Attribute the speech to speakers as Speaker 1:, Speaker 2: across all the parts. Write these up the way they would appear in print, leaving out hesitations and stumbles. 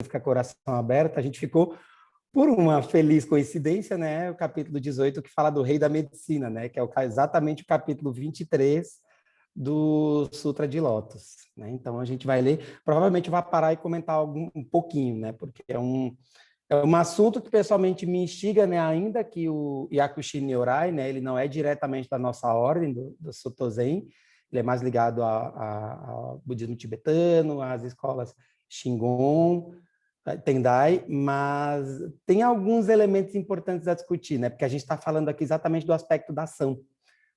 Speaker 1: fica coração aberto, a gente ficou, por uma feliz coincidência, né, o capítulo 18, que fala do rei da medicina, né, que é exatamente o capítulo 23 do Sutra de Lótus, né? Então, a gente vai ler, provavelmente vai parar e comentar um pouquinho, né, porque é um assunto que pessoalmente me instiga, né, ainda que o Yakushi Nyorai, né, ele não é diretamente da nossa ordem, do Soto Zen, ele é mais ligado ao budismo tibetano, às escolas Shingon, Tendai, mas tem alguns elementos importantes a discutir, né? Porque a gente está falando aqui exatamente do aspecto da ação,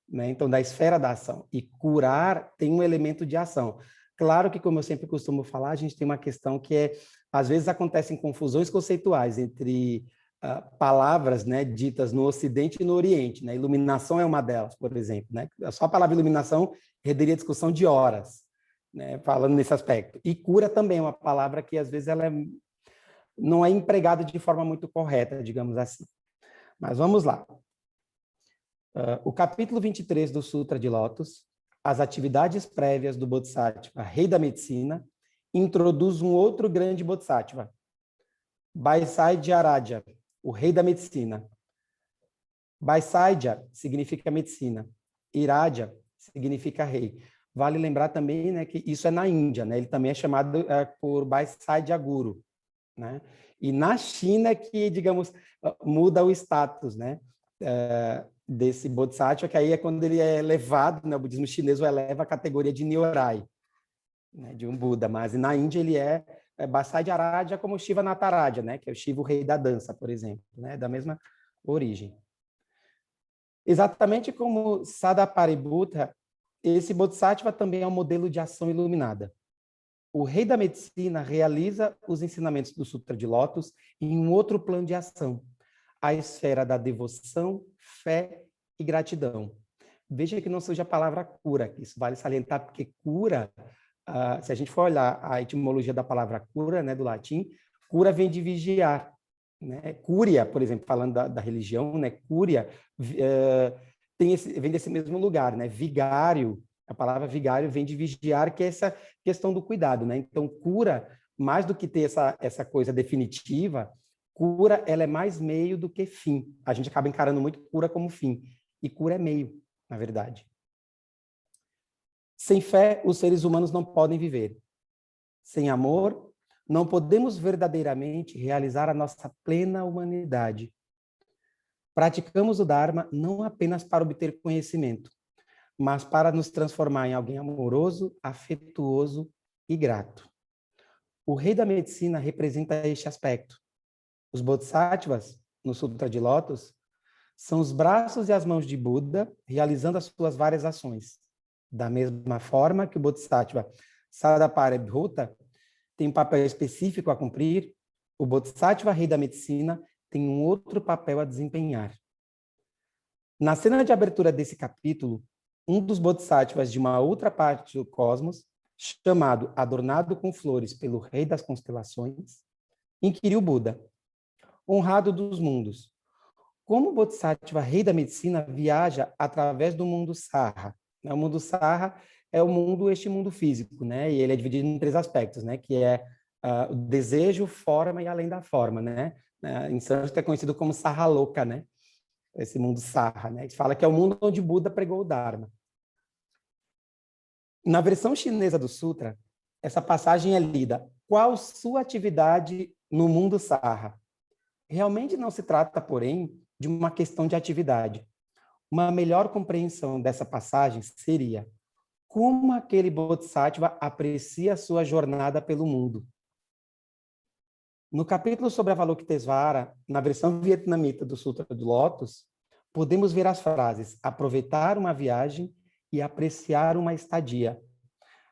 Speaker 1: né? Então, da esfera da ação. E curar tem um elemento de ação. Claro que, como eu sempre costumo falar, a gente tem uma questão que às vezes acontecem confusões conceituais entre palavras, né, ditas no Ocidente e no Oriente, né? Iluminação é uma delas, por exemplo, né? Só a palavra iluminação renderia discussão de horas, né, falando nesse aspecto. E cura também é uma palavra que, às vezes, não é empregado de forma muito correta, digamos assim. Mas vamos lá. O capítulo 23 do Sutra de Lótus, as atividades prévias do Bodhisattva, rei da medicina, introduz um outro grande Bodhisattva, Vaisajyaraja, o rei da medicina. Vaisajya significa medicina, Iraja significa rei. Vale lembrar também, né, que isso é na Índia, né? Ele também é chamado por Vaisajya Guru, né? E na China que, digamos, muda o status, né, desse Bodhisattva, que aí é quando ele é elevado, né, o budismo chinês o eleva à categoria de Nyorai, né, de um Buda, mas na Índia ele é Vaisajyaraja como Shiva Nataraja, né, que é o Shiva, o rei da dança, por exemplo, né, da mesma origem. Exatamente como Sadaparibhuta, esse Bodhisattva também é um modelo de ação iluminada. O rei da medicina realiza os ensinamentos do Sutra de Lótus em um outro plano de ação, a esfera da devoção, fé e gratidão. Veja que não seja a palavra cura, isso vale salientar, porque cura, se a gente for olhar a etimologia da palavra cura, né, do latim, cura vem de vigiar, né? Cúria, por exemplo, falando da religião, né, cúria vem desse mesmo lugar, né? Vigário, a palavra vigário vem de vigiar, que é essa questão do cuidado, né? Então, cura, mais do que ter essa coisa definitiva, cura, ela é mais meio do que fim. A gente acaba encarando muito cura como fim. E cura é meio, na verdade. Sem fé, os seres humanos não podem viver. Sem amor, não podemos verdadeiramente realizar a nossa plena humanidade. Praticamos o Dharma não apenas para obter conhecimento, mas para nos transformar em alguém amoroso, afetuoso e grato. O rei da medicina representa este aspecto. Os Bodhisattvas, no Sutra de Lótus, são os braços e as mãos de Buda realizando as suas várias ações. Da mesma forma que o Bodhisattva Sadaparibhuta tem um papel específico a cumprir, o Bodhisattva rei da medicina tem um outro papel a desempenhar. Na cena de abertura desse capítulo, um dos Bodhisattvas de uma outra parte do cosmos, chamado Adornado com Flores pelo Rei das Constelações, inquiriu Buda, honrado dos mundos, como o Bodhisattva rei da medicina viaja através do mundo Sarra. O mundo Sarra é este mundo físico, né? E ele é dividido em 3 aspectos, né? Que é o desejo, forma e além da forma, né? Em sânscrito é conhecido como Sarraloka, né? Esse mundo Sarra, né? A gente fala que é o mundo onde Buda pregou o Dharma. Na versão chinesa do Sutra, essa passagem é lida: qual sua atividade no mundo Sarra? Realmente não se trata, porém, de uma questão de atividade. Uma melhor compreensão dessa passagem seria como aquele Bodhisattva aprecia a sua jornada pelo mundo. No capítulo sobre Avalokitesvara, na versão vietnamita do Sutra do Lótus, podemos ver as frases aproveitar uma viagem e apreciar uma estadia.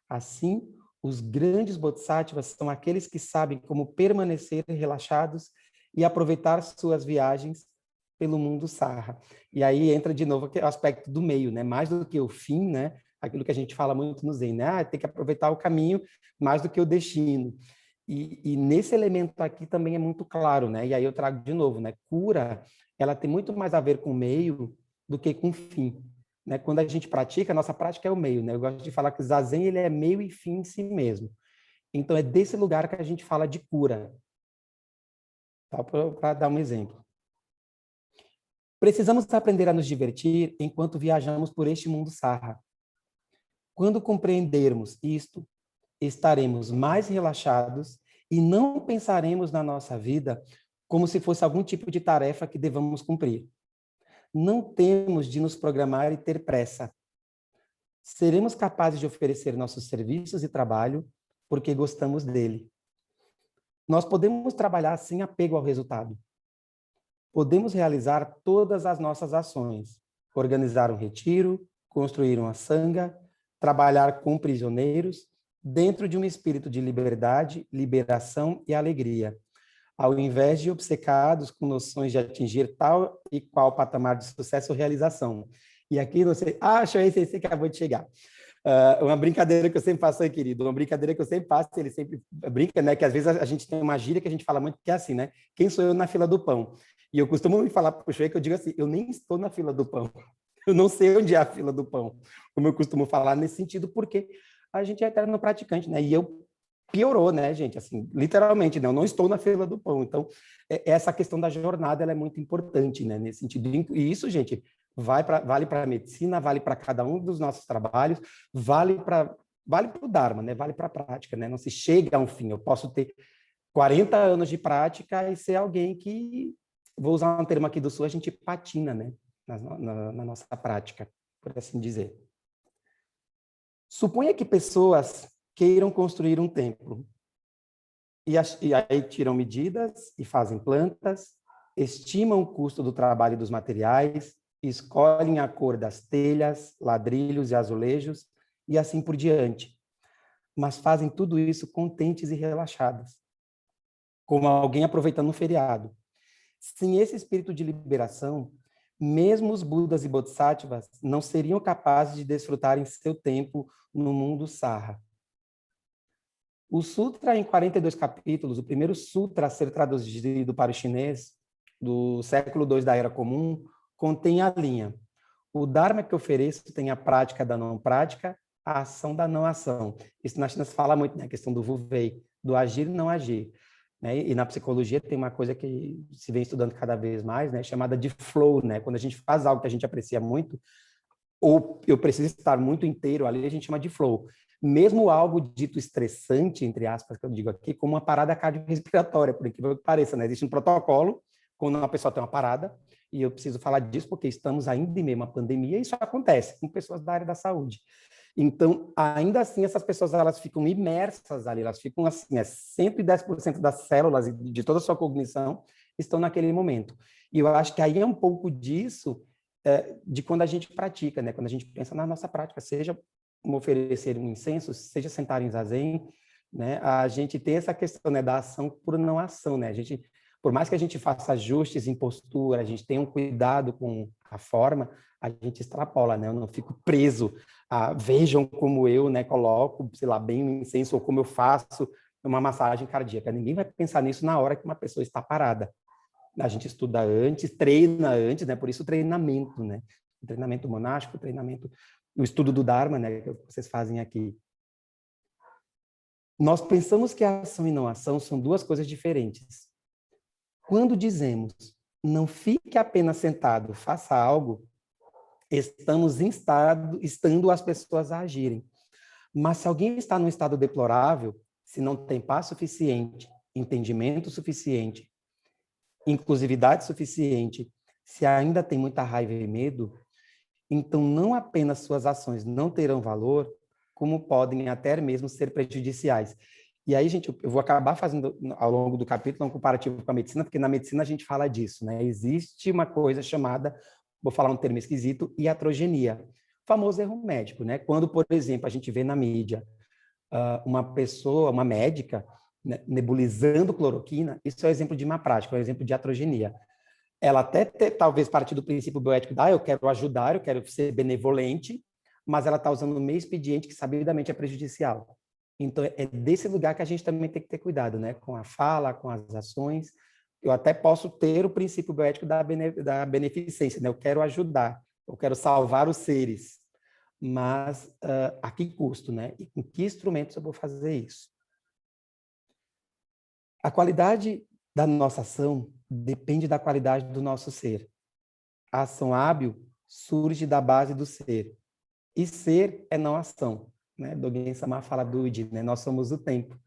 Speaker 1: Assim, os grandes Bodhisattvas são aqueles que sabem como permanecer relaxados e aproveitar suas viagens pelo mundo Sarra. E aí entra de novo o aspecto do meio, né? Mais do que o fim, né? Aquilo que a gente fala muito no Zen, né? Tem que aproveitar o caminho mais do que o destino. E nesse elemento aqui também é muito claro, né? E aí eu trago de novo, né? Cura, ela tem muito mais a ver com o meio do que com o fim, né? Quando a gente pratica, a nossa prática é o meio, né? Eu gosto de falar que o Zazen ele é meio e fim em si mesmo. Então, é desse lugar que a gente fala de cura. Só para dar um exemplo. Precisamos aprender a nos divertir enquanto viajamos por este mundo sarra. Quando compreendermos isto, estaremos mais relaxados e não pensaremos na nossa vida como se fosse algum tipo de tarefa que devamos cumprir. Não temos de nos programar e ter pressa. Seremos capazes de oferecer nossos serviços e trabalho porque gostamos dele. Nós podemos trabalhar sem apego ao resultado. Podemos realizar todas as nossas ações, organizar um retiro, construir uma sanga, trabalhar com prisioneiros, dentro de um espírito de liberdade, liberação e alegria, ao invés de obcecados com noções de atingir tal e qual patamar de sucesso ou realização. E aqui você acha esse que acabou de chegar. Uma brincadeira que eu sempre faço aí, querido, uma brincadeira que eu sempre faço, ele sempre brinca, né, que às vezes a gente tem uma gíria que a gente fala muito, que é assim, né, quem sou eu na fila do pão? E eu costumo me falar para o Shuei que eu digo assim, eu nem estou na fila do pão, eu não sei onde é a fila do pão, como eu costumo falar nesse sentido, porque a gente é eterno praticante, né, e eu piorou, né, gente, assim, literalmente, né, eu não estou na fila do pão, então, essa questão da jornada, ela é muito importante, né, nesse sentido, e isso, gente, vale para a medicina, vale para cada um dos nossos trabalhos, vale para o Dharma, né? Vale para a prática, né? Não se chega a um fim. Eu posso ter 40 anos de prática e ser alguém que, vou usar um termo aqui do Sul, a gente patina, né? Na nossa prática, por assim dizer. Suponha que pessoas queiram construir um templo e aí tiram medidas e fazem plantas, estimam o custo do trabalho e dos materiais, escolhem a cor das telhas, ladrilhos e azulejos, e assim por diante. Mas fazem tudo isso contentes e relaxados, como alguém aproveitando um feriado. Sem esse espírito de liberação, mesmo os Budas e Bodhisattvas não seriam capazes de desfrutarem seu tempo no mundo sarra. O sutra, em 42 capítulos, o primeiro sutra a ser traduzido para o chinês, do século II da Era Comum, contém a linha: o Dharma que ofereço tem a prática da não prática, a ação da não ação. Isso na China se fala muito, né? A questão do Wu Wei, do agir e não agir. Né? E na psicologia tem uma coisa que se vem estudando cada vez mais, né? Chamada de flow, né? Quando a gente faz algo que a gente aprecia muito, ou eu preciso estar muito inteiro ali, a gente chama de flow. Mesmo algo dito estressante, entre aspas, que eu digo aqui, como uma parada cardiorrespiratória, por incrível que pareça, né? Existe um protocolo quando uma pessoa tem uma parada, e eu preciso falar disso porque estamos ainda em meio a uma pandemia, e isso acontece com pessoas da área da saúde. Então, ainda assim, essas pessoas elas ficam imersas ali, elas ficam assim, 110% das células de toda a sua cognição estão naquele momento. E eu acho que aí é um pouco disso de quando a gente pratica, né? Quando a gente pensa na nossa prática, seja oferecer um incenso, seja sentar em zazen, né? A gente tem essa questão, né, da ação por não ação, né? A gente, por mais que a gente faça ajustes em postura, a gente tenha um cuidado com a forma, a gente extrapola, né? Eu não fico preso a vejam como eu, né, coloco, sei lá, bem o incenso ou como eu faço uma massagem cardíaca. Ninguém vai pensar nisso na hora que uma pessoa está parada. A gente estuda antes, treina antes, né? Por isso o treinamento, né? O treinamento monástico, o treinamento, o estudo do Dharma, né? Que vocês fazem aqui. Nós pensamos que a ação e não ação são duas coisas diferentes. Quando dizemos não fique apenas sentado, faça algo, estamos instando as pessoas a agirem. Mas se alguém está num estado deplorável, se não tem paz suficiente, entendimento suficiente, inclusividade suficiente, se ainda tem muita raiva e medo, então não apenas suas ações não terão valor, como podem até mesmo ser prejudiciais. E aí, gente, eu vou acabar fazendo ao longo do capítulo um comparativo com a medicina, porque na medicina a gente fala disso, né? Existe uma coisa chamada, vou falar um termo esquisito, iatrogenia, o famoso erro médico, né? Quando, por exemplo, a gente vê na mídia uma pessoa, uma médica, né, nebulizando cloroquina, isso é um exemplo de má prática, é um exemplo de iatrogenia. Ela até talvez partir do princípio bioético eu quero ajudar, eu quero ser benevolente, mas ela está usando o meio expediente que sabidamente é prejudicial. Então, é desse lugar que a gente também tem que ter cuidado, né? Com a fala, com as ações. Eu até posso ter o princípio bioético da beneficência, né? Eu quero ajudar, eu quero salvar os seres, mas a que custo, né? E com que instrumentos eu vou fazer isso? A qualidade da nossa ação depende da qualidade do nosso ser. A ação hábil surge da base do ser. E ser é não ação, né? Dogen Samar fala do Udi, né? Nós somos o tempo.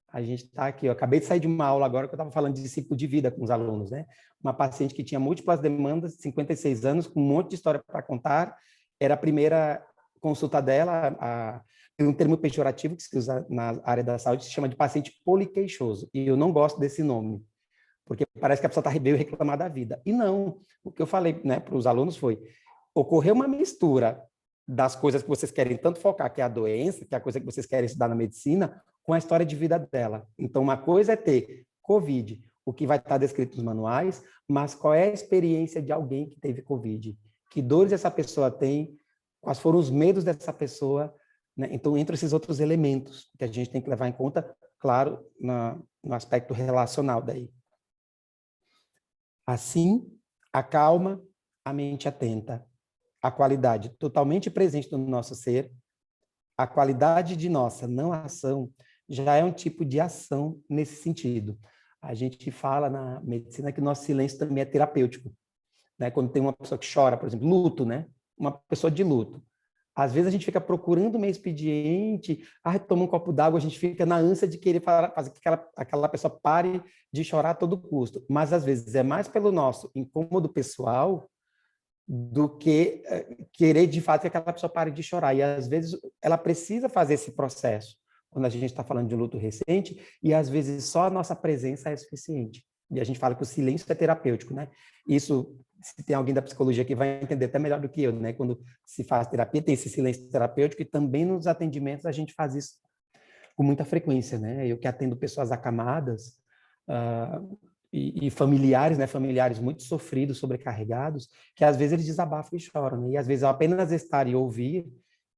Speaker 1: A gente está aqui, eu acabei de sair de uma aula agora que eu estava falando de ciclo de vida com os alunos, né? Uma paciente que tinha múltiplas demandas, 56 anos, com um monte de história para contar. Era a primeira consulta dela, tem um termo pejorativo que se usa na área da saúde, se chama de paciente poliqueixoso. E eu não gosto desse nome, porque parece que a pessoa veio reclamar da vida. E não, o que eu falei, né, para os alunos foi, ocorreu uma mistura das coisas que vocês querem tanto focar, que é a doença, que é a coisa que vocês querem estudar na medicina, com a história de vida dela. Então, uma coisa é ter COVID, o que vai estar descrito nos manuais, mas qual é a experiência de alguém que teve COVID? Que dores essa pessoa tem? Quais foram os medos dessa pessoa? Né? Então, entre esses outros elementos que a gente tem que levar em conta, claro, no aspecto relacional daí. Assim, a calma, a mente atenta, a qualidade totalmente presente no nosso ser, a qualidade de nossa não ação já é um tipo de ação nesse sentido. A gente fala na medicina que o nosso silêncio também é terapêutico, né? Quando tem uma pessoa que chora, por exemplo, luto, né? Uma pessoa de luto. Às vezes a gente fica procurando meio expediente, toma um copo d'água, a gente fica na ânsia de querer fazer que aquela pessoa pare de chorar a todo custo. Mas às vezes é mais pelo nosso incômodo pessoal do que querer de fato que aquela pessoa pare de chorar. E às vezes ela precisa fazer esse processo, quando a gente está falando de luto recente, e às vezes só a nossa presença é suficiente. E a gente fala que o silêncio é terapêutico, né? Isso, se tem alguém da psicologia que vai entender até melhor do que eu, né? Quando se faz terapia, tem esse silêncio terapêutico, e também nos atendimentos a gente faz isso com muita frequência, né? Eu que atendo pessoas acamadas, e familiares, né, familiares muito sofridos, sobrecarregados, que às vezes eles desabafam e choram, né? E às vezes ao apenas estar e ouvir,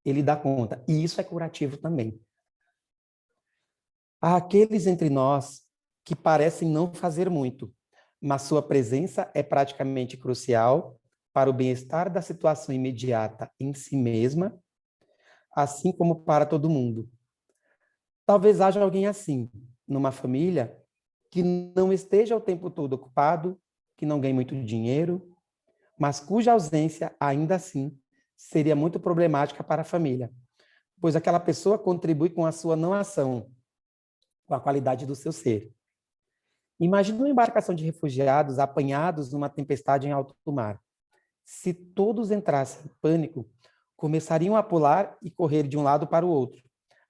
Speaker 1: ele dá conta. E isso é curativo também. Há aqueles entre nós que parecem não fazer muito, mas sua presença é praticamente crucial para o bem-estar da situação imediata em si mesma, assim como para todo mundo. Talvez haja alguém assim, numa família, que não esteja o tempo todo ocupado, que não ganhe muito dinheiro, mas cuja ausência, ainda assim, seria muito problemática para a família, pois aquela pessoa contribui com a sua não ação, com a qualidade do seu ser. Imagine uma embarcação de refugiados apanhados numa tempestade em alto mar. Se todos entrassem em pânico, começariam a pular e correr de um lado para o outro,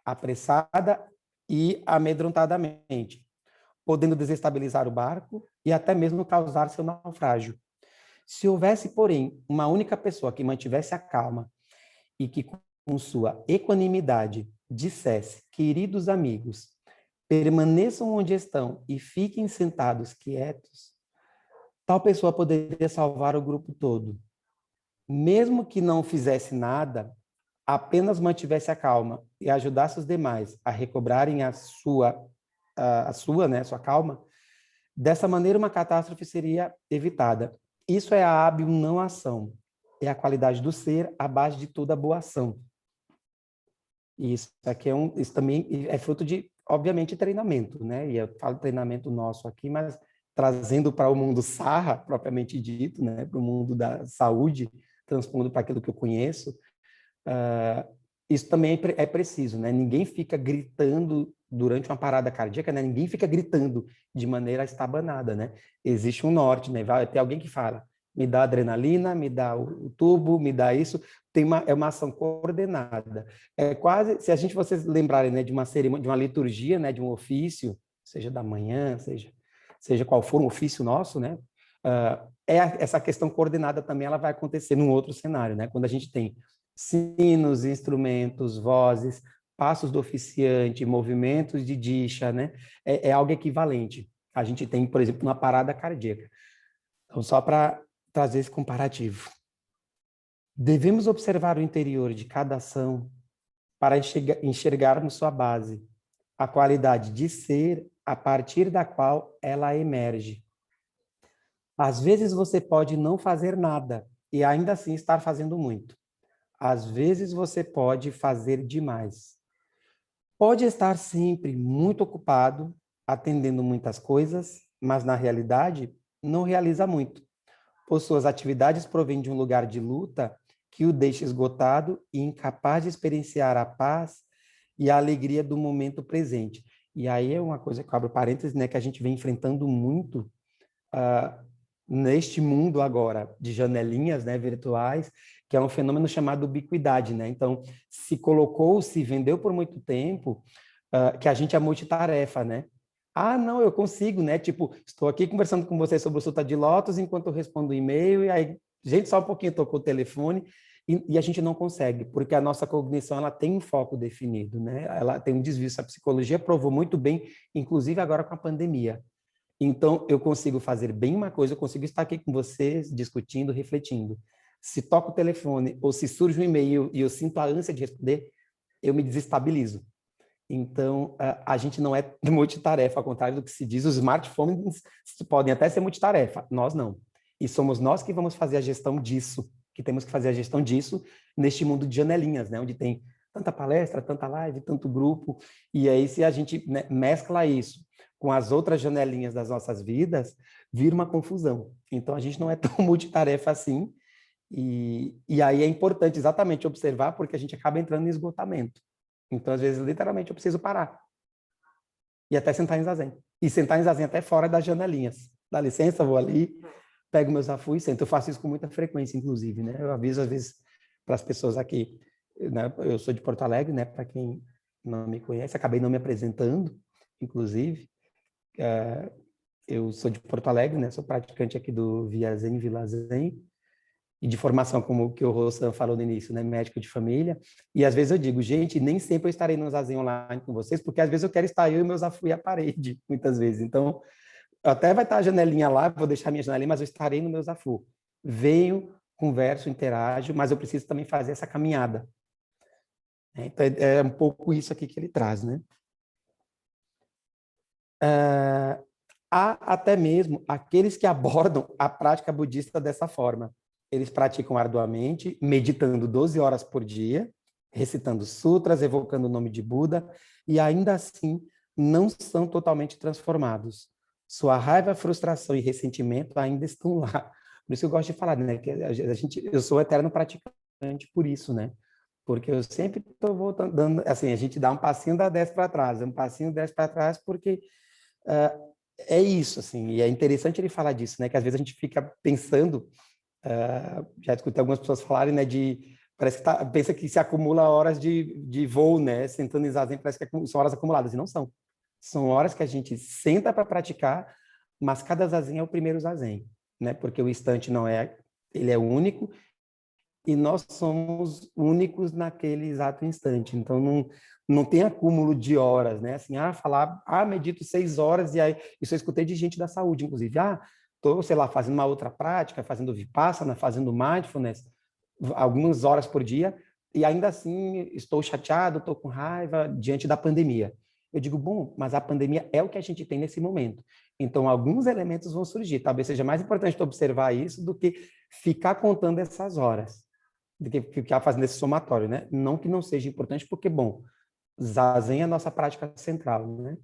Speaker 1: apressada e amedrontadamente, podendo desestabilizar o barco e até mesmo causar seu naufrágio. Se houvesse, porém, uma única pessoa que mantivesse a calma e que, com sua equanimidade, dissesse: queridos amigos, permaneçam onde estão e fiquem sentados quietos, tal pessoa poderia salvar o grupo todo. Mesmo que não fizesse nada, apenas mantivesse a calma e ajudasse os demais a recobrarem a sua, né, sua calma, dessa maneira uma catástrofe seria evitada. Isso é a hábil não ação. É a qualidade do ser à base de toda boa ação. E isso aqui isso também é fruto de, obviamente, treinamento, né? E eu falo treinamento nosso aqui, mas trazendo para o mundo sarra, propriamente dito, né? Para o mundo da saúde, transpondo para aquilo que eu conheço, isso também é preciso, né? Ninguém fica gritando durante uma parada cardíaca, né? Ninguém fica gritando de maneira estabanada, né? Existe um norte, né? Vai ter alguém que fala: me dá adrenalina, me dá o tubo, me dá isso. É uma ação coordenada. É quase, se a gente vocês lembrarem, né, de uma cerimônia, de uma liturgia, né, de um ofício, seja da manhã, seja qual for um ofício nosso, né? Essa questão coordenada também ela vai acontecer num outro cenário, né? Quando a gente tem sinos, instrumentos, vozes, passos do oficiante, movimentos de dixa, né? É algo equivalente. A gente tem, por exemplo, uma parada cardíaca. Então, só para trazer esse comparativo. Devemos observar o interior de cada ação para enxergarmos sua base, a qualidade de ser a partir da qual ela emerge. Às vezes você pode não fazer nada e ainda assim estar fazendo muito. Às vezes você pode fazer demais. Pode estar sempre muito ocupado atendendo muitas coisas, mas na realidade não realiza muito, pois suas atividades provêm de um lugar de luta que o deixa esgotado e incapaz de experienciar a paz e a alegria do momento presente. E aí é uma coisa que eu abro parênteses, né, que a gente vem enfrentando muito uh, neste mundo agora de janelinhas, né, virtuais, que é um fenômeno chamado ubiquidade, né? Então, se vendeu por muito tempo que a gente é multitarefa, né? Ah, não, eu consigo, né? Tipo, estou aqui conversando com você sobre o Suta de Lotus enquanto eu respondo o e-mail, e aí, gente, só um pouquinho tocou o telefone, e a gente não consegue, porque a nossa cognição ela tem um foco definido, né? Ela tem um desvio. A psicologia provou muito bem, inclusive agora com a pandemia. Então, eu consigo fazer bem uma coisa, eu consigo estar aqui com vocês, discutindo, refletindo. Se toca o telefone ou se surge um e-mail e eu sinto a ânsia de responder, eu me desestabilizo. Então, a gente não é multitarefa, ao contrário do que se diz, os smartphones podem até ser multitarefa, nós não. E somos nós que vamos fazer a gestão disso, que temos que fazer a gestão disso neste mundo de janelinhas, né? Onde tem tanta palestra, tanta live, tanto grupo, e aí se a gente, né, mescla isso com as outras janelinhas das nossas vidas, vira uma confusão. Então, a gente não é tão multitarefa assim, e aí é importante exatamente observar, porque a gente acaba entrando em esgotamento. Então, às vezes, literalmente, eu preciso parar. E até sentar em zazen. E sentar em zazen até fora das janelinhas. Dá licença, vou ali, pego meu zafu e sento. Eu faço isso com muita frequência, inclusive, né? Eu aviso, às vezes, para as pessoas aqui, né? Eu sou de Porto Alegre, né? Para quem não me conhece, acabei não me apresentando, inclusive. Eu sou de Porto Alegre, né? Sou praticante aqui do Via Zen, Vila Zen. E de formação, como que o Rossan falou no início, né, médico de família. E às vezes eu digo, gente, nem sempre eu estarei no zazen online com vocês, porque às vezes eu quero estar eu e meus zafu e a parede, muitas vezes. Então, até vai estar a janelinha lá, vou deixar minha janelinha, mas eu estarei no meu zafu. Venho, converso, interajo, mas eu preciso também fazer essa caminhada. Então, é um pouco isso aqui que ele traz, né? Há até mesmo aqueles que abordam a prática budista dessa forma. Eles praticam arduamente, meditando 12 horas por dia, recitando sutras, evocando o nome de Buda, e ainda assim não são totalmente transformados. Sua raiva, frustração e ressentimento ainda estão lá. Por isso eu gosto de falar, né? Que eu sou eterno praticante por isso, né? Porque eu sempre estou voltando, assim, a gente dá um passinho, dá 10 para trás, um passinho, 10 para trás, porque é isso, assim, e é interessante ele falar disso, né? Que às vezes a gente fica pensando, já escutei algumas pessoas falarem, né? Parece que pensa que se acumula horas de voo, né? Sentando em zazen, parece que são horas acumuladas, e não são. São horas que a gente senta para praticar, mas cada zazen é o primeiro zazen, né? Porque o instante não é, ele é único, e nós somos únicos naquele exato instante. Então, não tem acúmulo de horas, né? Assim, medito 6 horas, e aí, isso eu escutei de gente da saúde, inclusive. Estou, sei lá, fazendo uma outra prática, fazendo Vipassana, fazendo Mindfulness, algumas horas por dia, e ainda assim estou chateado, estou com raiva diante da pandemia. Eu digo, bom, mas a pandemia é o que a gente tem nesse momento. Então, alguns elementos vão surgir. Talvez seja mais importante observar isso do que ficar contando essas horas, do que ficar fazendo esse somatório, né? Não que não seja importante, porque, bom, zazen é a nossa prática central, né?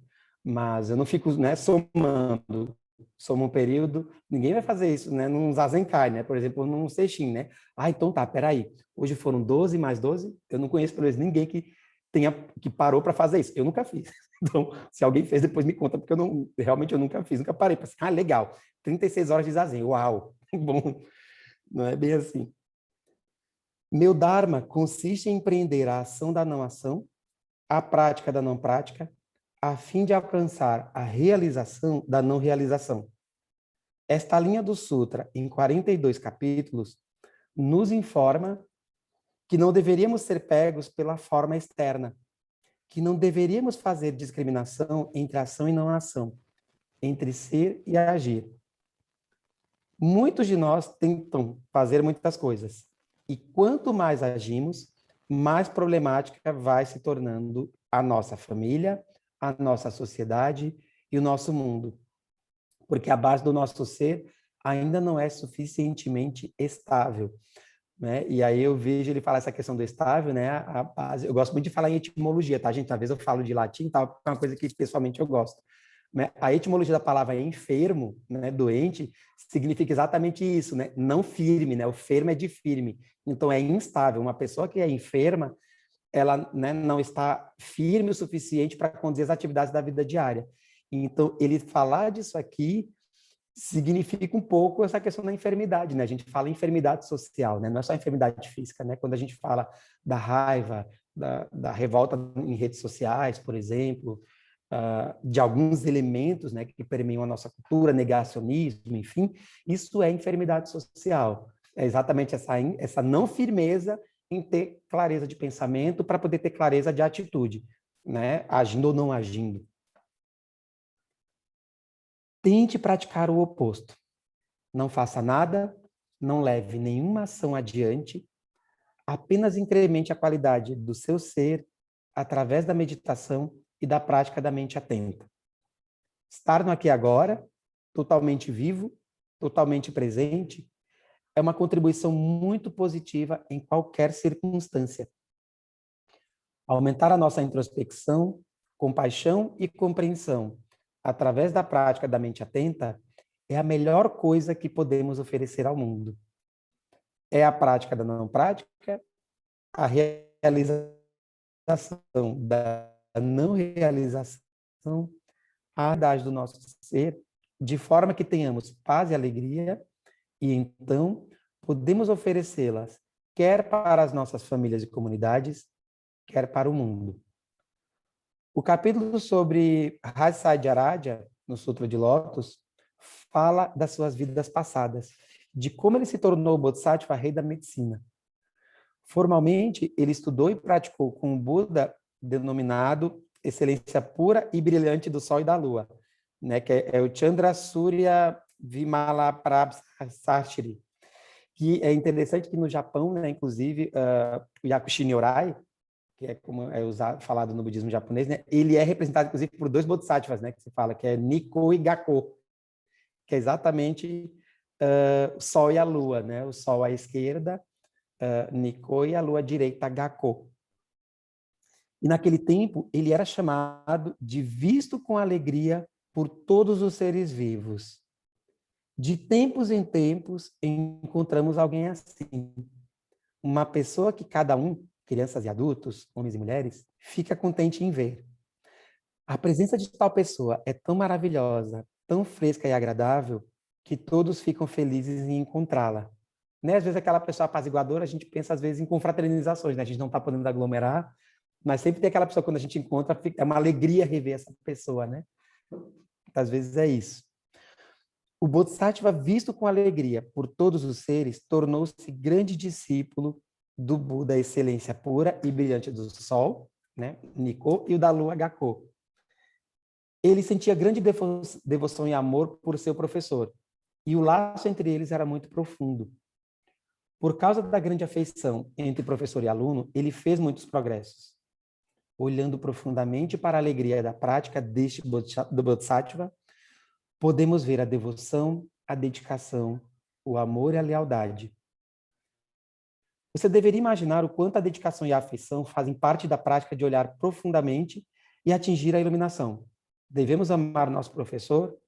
Speaker 1: Mas eu não fico, né, soma um período, ninguém vai fazer isso, né? Num zazenkai, né? Por exemplo, num seixin, né? Então tá, peraí, hoje foram 12 mais 12, eu não conheço, pelo menos, ninguém que parou para fazer isso. Eu nunca fiz. Então, se alguém fez, depois me conta, porque realmente eu nunca fiz, nunca parei para assim, legal, 36 horas de zazen, uau, bom, não é bem assim. Meu Dharma consiste em empreender a ação da não ação, a prática da não prática, a fim de alcançar a realização da não realização. Esta linha do Sutra, em 42 capítulos, nos informa que não deveríamos ser pegos pela forma externa, que não deveríamos fazer discriminação entre ação e não ação, entre ser e agir. Muitos de nós tentam fazer muitas coisas, e quanto mais agimos, mais problemática vai se tornando a nossa família, a nossa sociedade e o nosso mundo. Porque a base do nosso ser ainda não é suficientemente estável, né? E aí eu vejo ele falar essa questão do estável, né? A base, eu gosto muito de falar em etimologia, tá, gente? Às vezes eu falo de latim, tá? É uma coisa que pessoalmente eu gosto. né? A etimologia da palavra enfermo, né, doente, significa exatamente isso, né? Não firme, né? O fermo é de firme. Então, é instável. Uma pessoa que é enferma, ela, né, não está firme o suficiente para conduzir as atividades da vida diária. Então, ele falar disso aqui significa um pouco essa questão da enfermidade, né? A gente fala enfermidade social, né? Não é só enfermidade física, né? Quando a gente fala da raiva, da revolta em redes sociais, por exemplo, de alguns elementos, né, que permeiam a nossa cultura, negacionismo, enfim, isso é enfermidade social. É exatamente essa não firmeza em ter clareza de pensamento para poder ter clareza de atitude, né? Agindo ou não agindo. Tente praticar o oposto. Não faça nada, não leve nenhuma ação adiante, apenas incremente a qualidade do seu ser através da meditação e da prática da mente atenta. Estar no aqui e agora, totalmente vivo, totalmente presente, é uma contribuição muito positiva em qualquer circunstância. Aumentar a nossa introspecção, compaixão e compreensão através da prática da mente atenta é a melhor coisa que podemos oferecer ao mundo. É a prática da não prática, a realização da não realização, a verdade do nosso ser, de forma que tenhamos paz e alegria, e então podemos oferecê-las quer para as nossas famílias e comunidades, quer para o mundo. O capítulo sobre Hasaidharaja, no Sutra de Lótus, fala das suas vidas passadas, de como ele se tornou Bodhisattva, rei da medicina. Formalmente, ele estudou e praticou com o Buda denominado excelência pura e brilhante do Sol e da Lua, né, que é o Chandra Surya Vimalaprabhasarshri, que é interessante que no Japão, né, inclusive, o Yakushi Nyorai, que é como é falado no budismo japonês, né, ele é representado, inclusive, por dois bodhisattvas, né, que se fala, que é Nikko e Gakko, que é exatamente o Sol e a Lua, né, o Sol à esquerda, Nikko, e a Lua à direita, Gakko. E naquele tempo, ele era chamado de visto com alegria por todos os seres vivos. De tempos em tempos, encontramos alguém assim. Uma pessoa que cada um, crianças e adultos, homens e mulheres, fica contente em ver. A presença de tal pessoa é tão maravilhosa, tão fresca e agradável, que todos ficam felizes em encontrá-la. Né? Às vezes aquela pessoa apaziguadora, a gente pensa às vezes em confraternizações, né? A gente não está podendo aglomerar, mas sempre tem aquela pessoa, quando a gente encontra, é uma alegria rever essa pessoa, né? Às vezes é isso. O Bodhisattva, visto com alegria por todos os seres, tornou-se grande discípulo do Buda, excelência pura e brilhante do Sol, né? Nikko, e o da Lua, Gakko. Ele sentia grande devoção e amor por seu professor, e o laço entre eles era muito profundo. Por causa da grande afeição entre professor e aluno, ele fez muitos progressos. Olhando profundamente para a alegria da prática do Bodhisattva, podemos ver a devoção, a dedicação, o amor e a lealdade. Você deveria imaginar o quanto a dedicação e a afeição fazem parte da prática de olhar profundamente e atingir a iluminação. Devemos amar nosso professor?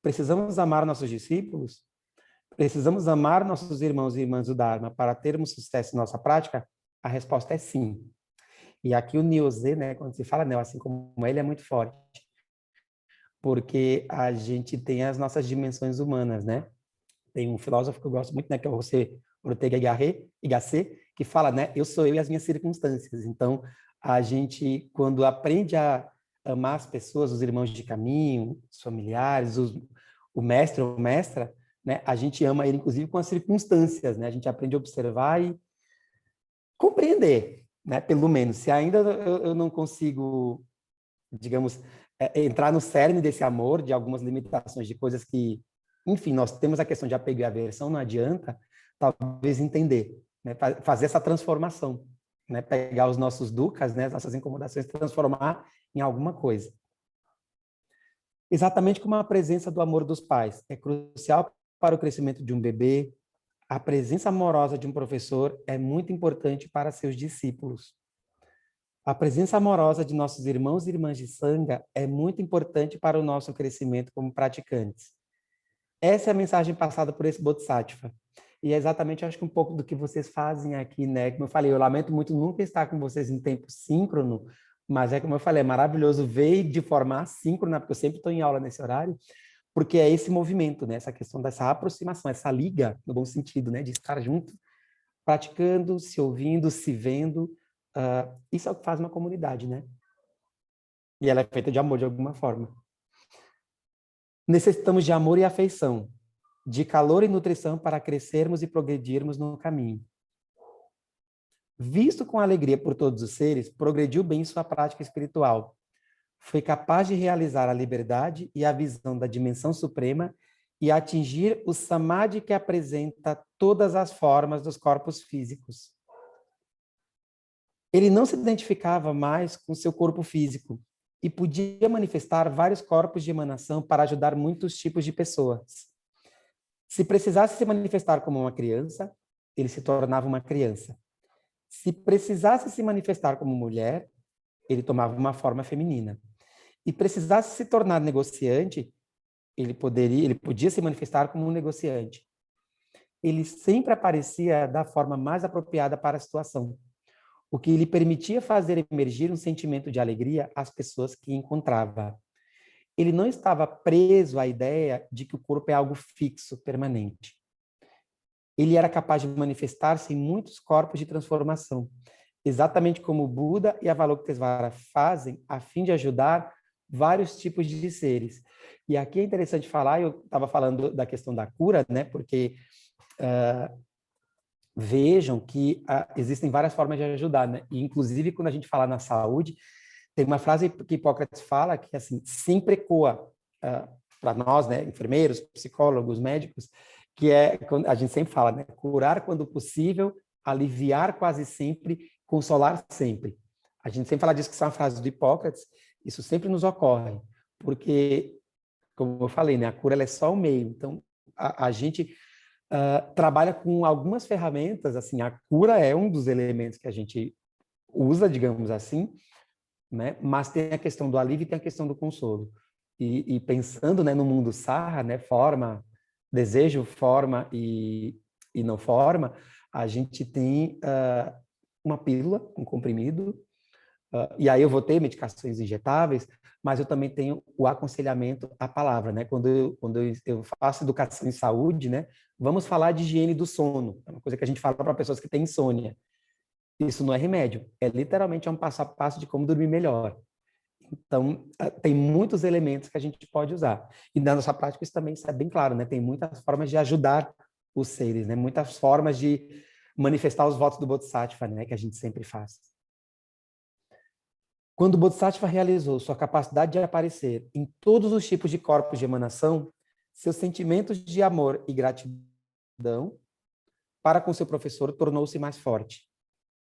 Speaker 1: Precisamos amar nossos discípulos? Precisamos amar nossos irmãos e irmãs do Dharma para termos sucesso em nossa prática? A resposta é sim. E aqui o Nyoze, né, quando se fala, né, assim como ele, é muito forte. Porque a gente tem as nossas dimensões humanas, né? Tem um filósofo que eu gosto muito, né, que é o José Ortega y Gasset, que fala, né, eu sou eu e as minhas circunstâncias. Então, a gente, quando aprende a amar as pessoas, os irmãos de caminho, os familiares, o mestre ou mestra, né, a gente ama ele, inclusive, com as circunstâncias, né? A gente aprende a observar e compreender, né, pelo menos. Se ainda eu não consigo, digamos, entrar no cerne desse amor, de algumas limitações, de coisas que, enfim, nós temos a questão de apego e aversão, não adianta, talvez entender, né? Fazer essa transformação, né? Pegar os nossos dukkhas, né? As nossas incomodações, transformar em alguma coisa. Exatamente como a presença do amor dos pais é crucial para o crescimento de um bebê, a presença amorosa de um professor é muito importante para seus discípulos. A presença amorosa de nossos irmãos e irmãs de Sangha é muito importante para o nosso crescimento como praticantes. Essa é a mensagem passada por esse Bodhisattva. E é exatamente, acho que um pouco do que vocês fazem aqui, né? Como eu falei, eu lamento muito nunca estar com vocês em tempo síncrono, mas é como eu falei, é maravilhoso ver de forma assíncrona, porque eu sempre estou em aula nesse horário, porque é esse movimento, né? Essa questão dessa aproximação, essa liga, no bom sentido, né? De estar junto, praticando, se ouvindo, se vendo. Isso é o que faz uma comunidade, né? E ela é feita de amor de alguma forma. Necessitamos de amor e afeição, de calor e nutrição para crescermos e progredirmos no caminho. Visto com alegria por todos os seres, progrediu bem em sua prática espiritual. Foi capaz de realizar a liberdade e a visão da dimensão suprema e atingir o samadhi que apresenta todas as formas dos corpos físicos. Ele não se identificava mais com seu corpo físico e podia manifestar vários corpos de emanação para ajudar muitos tipos de pessoas. Se precisasse se manifestar como uma criança, ele se tornava uma criança. Se precisasse se manifestar como mulher, ele tomava uma forma feminina. E precisasse se tornar negociante, ele podia se manifestar como um negociante. Ele sempre aparecia da forma mais apropriada para a situação, o que lhe permitia fazer emergir um sentimento de alegria às pessoas que encontrava. Ele não estava preso à ideia de que o corpo é algo fixo, permanente. Ele era capaz de manifestar-se em muitos corpos de transformação, exatamente como o Buda e Avalokitesvara fazem a fim de ajudar vários tipos de seres. E aqui é interessante falar, eu estava falando da questão da cura, né? Porque vejam que existem várias formas de ajudar, né? E, inclusive, quando a gente fala na saúde, tem uma frase que Hipócrates fala que, assim, sempre ecoa para nós, né, enfermeiros, psicólogos, médicos, que é, a gente sempre fala, né, curar quando possível, aliviar quase sempre, consolar sempre. A gente sempre fala disso, que são frases do Hipócrates, isso sempre nos ocorre, porque, como eu falei, né, a cura ela é só o meio, então a gente trabalha com algumas ferramentas, assim, a cura é um dos elementos que a gente usa, digamos assim, né? Mas tem a questão do alívio e tem a questão do consolo. E pensando, né, no mundo sarra, né, forma, desejo, forma e não forma, a gente tem uma pílula, um comprimido, e aí eu vou ter medicações injetáveis, mas eu também tenho o aconselhamento à palavra, né? Quando eu faço educação em saúde, né? Vamos falar de higiene do sono, é uma coisa que a gente fala para pessoas que têm insônia. Isso não é remédio, é literalmente um passo a passo de como dormir melhor. Então, tem muitos elementos que a gente pode usar. E na nossa prática isso também é bem claro, né? Tem muitas formas de ajudar os seres, né? Muitas formas de manifestar os votos do Bodhisattva, né? Que a gente sempre faz. Quando o Bodhisattva realizou sua capacidade de aparecer em todos os tipos de corpos de emanação, seus sentimentos de amor e gratidão para com seu professor tornou-se mais forte.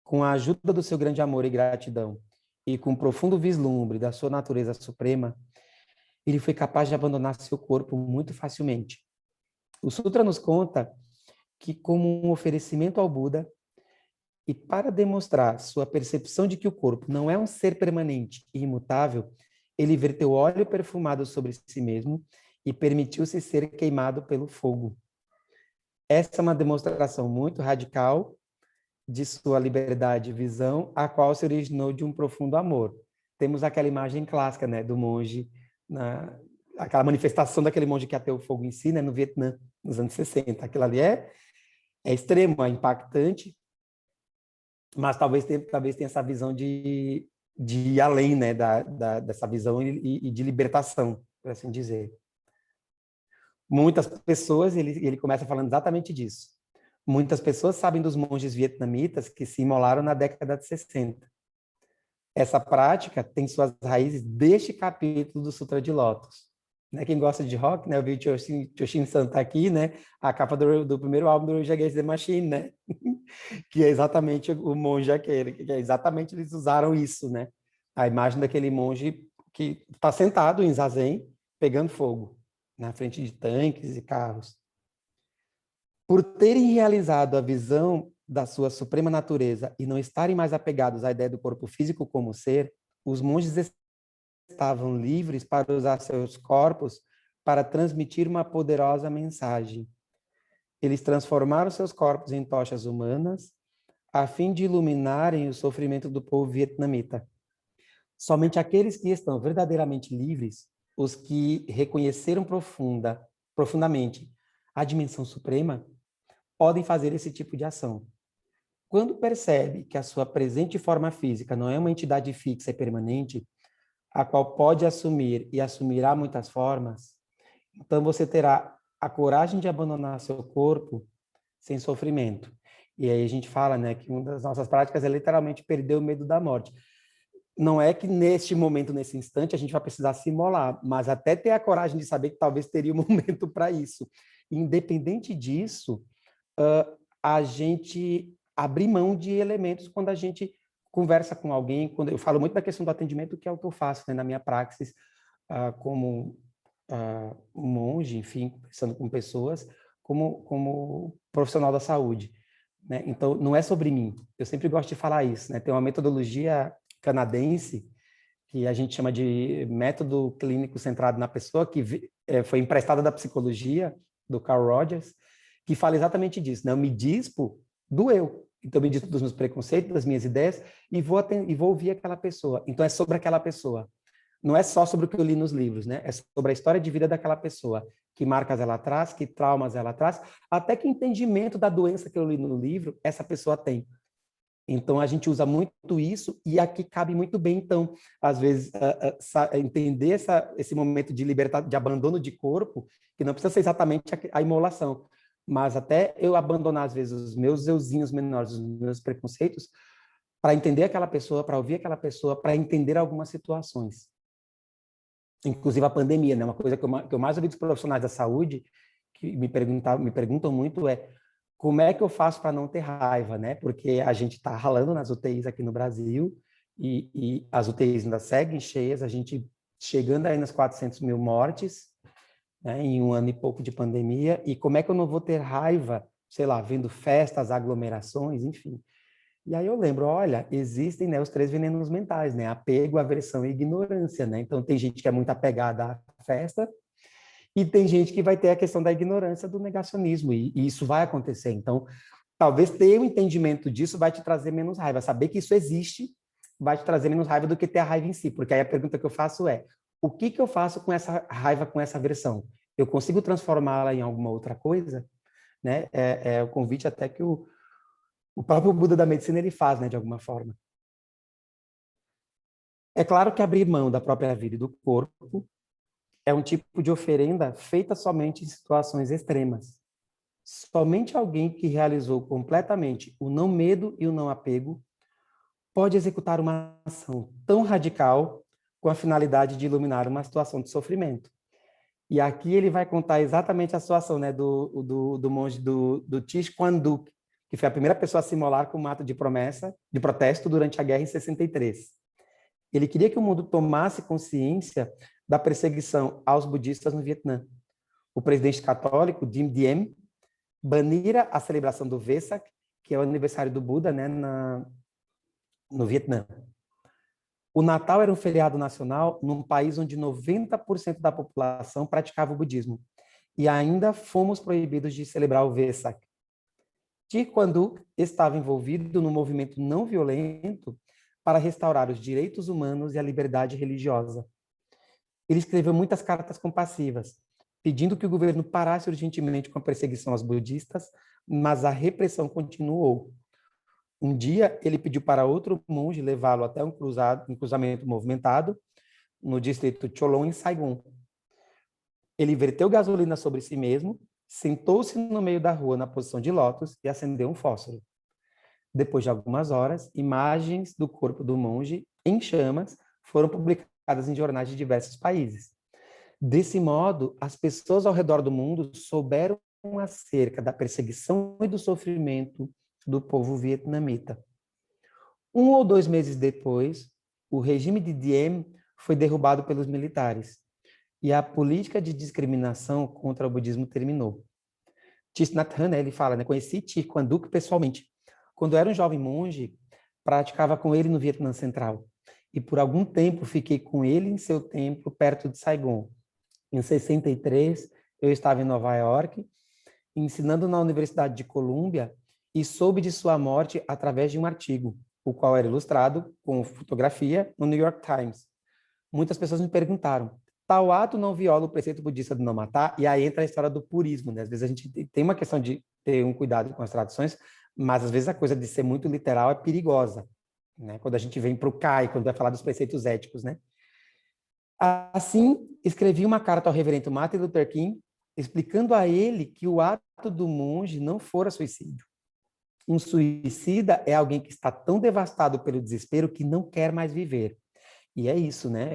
Speaker 1: Com a ajuda do seu grande amor e gratidão, e com um profundo vislumbre da sua natureza suprema, ele foi capaz de abandonar seu corpo muito facilmente. O Sutra nos conta que, como um oferecimento ao Buda, e para demonstrar sua percepção de que o corpo não é um ser permanente e imutável, ele verteu óleo perfumado sobre si mesmo e permitiu-se ser queimado pelo fogo. Essa é uma demonstração muito radical de sua liberdade e visão, a qual se originou de um profundo amor. Temos aquela imagem clássica, né, do monge, aquela manifestação daquele monge que ateu o fogo em si, né, no Vietnã, nos anos 60. Aquilo ali é extremo, é impactante, mas talvez tenha essa visão de ir além, né, dessa visão e de libertação, por assim dizer. Muitas pessoas, ele começa falando exatamente disso. Muitas pessoas sabem dos monges vietnamitas que se imolaram na década de 60. Essa prática tem suas raízes deste capítulo do Sutra de Lótus. Né? Quem gosta de rock, né? Eu vi o Choshin San tá aqui, né? A capa do primeiro álbum do Rage Against the Machine, né? Que é exatamente o monge aquele, que é exatamente eles usaram isso, né? A imagem daquele monge que está sentado em zazen, pegando fogo, na frente de tanques e carros. Por terem realizado a visão da sua suprema natureza e não estarem mais apegados à ideia do corpo físico como ser, os monges estavam livres para usar seus corpos para transmitir uma poderosa mensagem. Eles transformaram seus corpos em tochas humanas a fim de iluminarem o sofrimento do povo vietnamita. Somente aqueles que estão verdadeiramente livres, os que reconheceram profundamente a dimensão suprema, podem fazer esse tipo de ação. Quando percebe que a sua presente forma física não é uma entidade fixa e permanente, a qual pode assumir e assumirá muitas formas, então você terá a coragem de abandonar seu corpo sem sofrimento. E aí a gente fala, né, que uma das nossas práticas é literalmente perder o medo da morte. Não é que neste momento, nesse instante, a gente vai precisar se imolar, mas até ter a coragem de saber que talvez teria um momento para isso. Independente disso, a gente abrir mão de elementos quando a gente conversa com alguém. Quando eu falo muito da questão do atendimento, que é o que eu faço, né, na minha praxis, como monge, enfim, conversando com pessoas, como profissional da saúde, né? Então, não é sobre mim. Eu sempre gosto de falar isso, né? Tem uma metodologia canadense que a gente chama de método clínico centrado na pessoa, que foi emprestada da psicologia, do Carl Rogers, que fala exatamente disso, né? Eu me dispo do eu. Então, eu me dispo dos meus preconceitos, das minhas ideias, e vou ouvir aquela pessoa. Então, é sobre aquela pessoa. Não é só sobre o que eu li nos livros, né? É sobre a história de vida daquela pessoa. Que marcas ela traz, que traumas ela traz, até que entendimento da doença que eu li no livro essa pessoa tem. Então, a gente usa muito isso, e aqui cabe muito bem, então, às vezes, entender esse momento de libertar, de abandono de corpo, que não precisa ser exatamente a imolação, mas até eu abandonar, às vezes, os meus euzinhos menores, os meus preconceitos, para entender aquela pessoa, para ouvir aquela pessoa, para entender algumas situações. Inclusive a pandemia, né? Uma coisa que eu mais ouvi dos profissionais da saúde, que me perguntam muito é como é que eu faço para não ter raiva, né? Porque a gente está ralando nas UTIs aqui no Brasil e as UTIs ainda seguem cheias, a gente chegando aí nas 400 mil mortes, né, em um ano e pouco de pandemia, e como é que eu não vou ter raiva, sei lá, vendo festas, aglomerações, enfim. E aí eu lembro, olha, existem, né, os 3 venenos mentais, né? Apego, aversão e ignorância, né? Então tem gente que é muito apegada à festa, e tem gente que vai ter a questão da ignorância, do negacionismo, e isso vai acontecer. Então, talvez ter um entendimento disso vai te trazer menos raiva. Saber que isso existe vai te trazer menos raiva do que ter a raiva em si. Porque aí a pergunta que eu faço é, o que eu faço com essa raiva, com essa aversão? Eu consigo transformá-la em alguma outra coisa? Né? É o convite até que o próprio Buda da medicina ele faz, né, de alguma forma. É claro que abrir mão da própria vida e do corpo é um tipo de oferenda feita somente em situações extremas. Somente alguém que realizou completamente o não medo e o não apego pode executar uma ação tão radical com a finalidade de iluminar uma situação de sofrimento. E aqui ele vai contar exatamente a situação, né, do monge do Thich Quang Duc, que foi a primeira pessoa a se imolar com um ato de protesto durante a guerra em 63. Ele queria que o mundo tomasse consciência da perseguição aos budistas no Vietnã. O presidente católico, Diem Diem, banira a celebração do Vesak, que é o aniversário do Buda, né, no Vietnã. O Natal era um feriado nacional num país onde 90% da população praticava o budismo. E ainda fomos proibidos de celebrar o Vesak. Thich Quang Duc estava envolvido no movimento não violento para restaurar os direitos humanos e a liberdade religiosa. Ele escreveu muitas cartas compassivas, pedindo que o governo parasse urgentemente com a perseguição aos budistas, mas a repressão continuou. Um dia, ele pediu para outro monge levá-lo até um cruzamento movimentado no distrito Cholon, em Saigon. Ele verteu gasolina sobre si mesmo, sentou-se no meio da rua na posição de lótus e acendeu um fósforo. Depois de algumas horas, imagens do corpo do monge em chamas foram publicadas em jornais de diversos países. Desse modo, as pessoas ao redor do mundo souberam acerca da perseguição e do sofrimento do povo vietnamita. 1 ou 2 meses depois, o regime de Diem foi derrubado pelos militares e a política de discriminação contra o budismo terminou. Thich Nhat Hanh, ele fala, né, conheci Thich Quang Duc pessoalmente. Quando eu era um jovem monge, praticava com ele no Vietnã Central. E por algum tempo fiquei com ele em seu templo perto de Saigon. Em 63, eu estava em Nova York, ensinando na Universidade de Colômbia, e soube de sua morte através de um artigo, o qual era ilustrado com fotografia no New York Times. Muitas pessoas me perguntaram, tal ato não viola o preceito budista do não matar? E aí entra a história do purismo, né? Às vezes a gente tem uma questão de ter um cuidado com as traduções, mas às vezes a coisa de ser muito literal é perigosa, né? Quando a gente vem para o CAI, quando vai falar dos preceitos éticos, né? Assim, escrevi uma carta ao reverendo Martin Luther King, explicando a ele que o ato do monge não fora suicídio. Um suicida é alguém que está tão devastado pelo desespero que não quer mais viver. E é isso, né?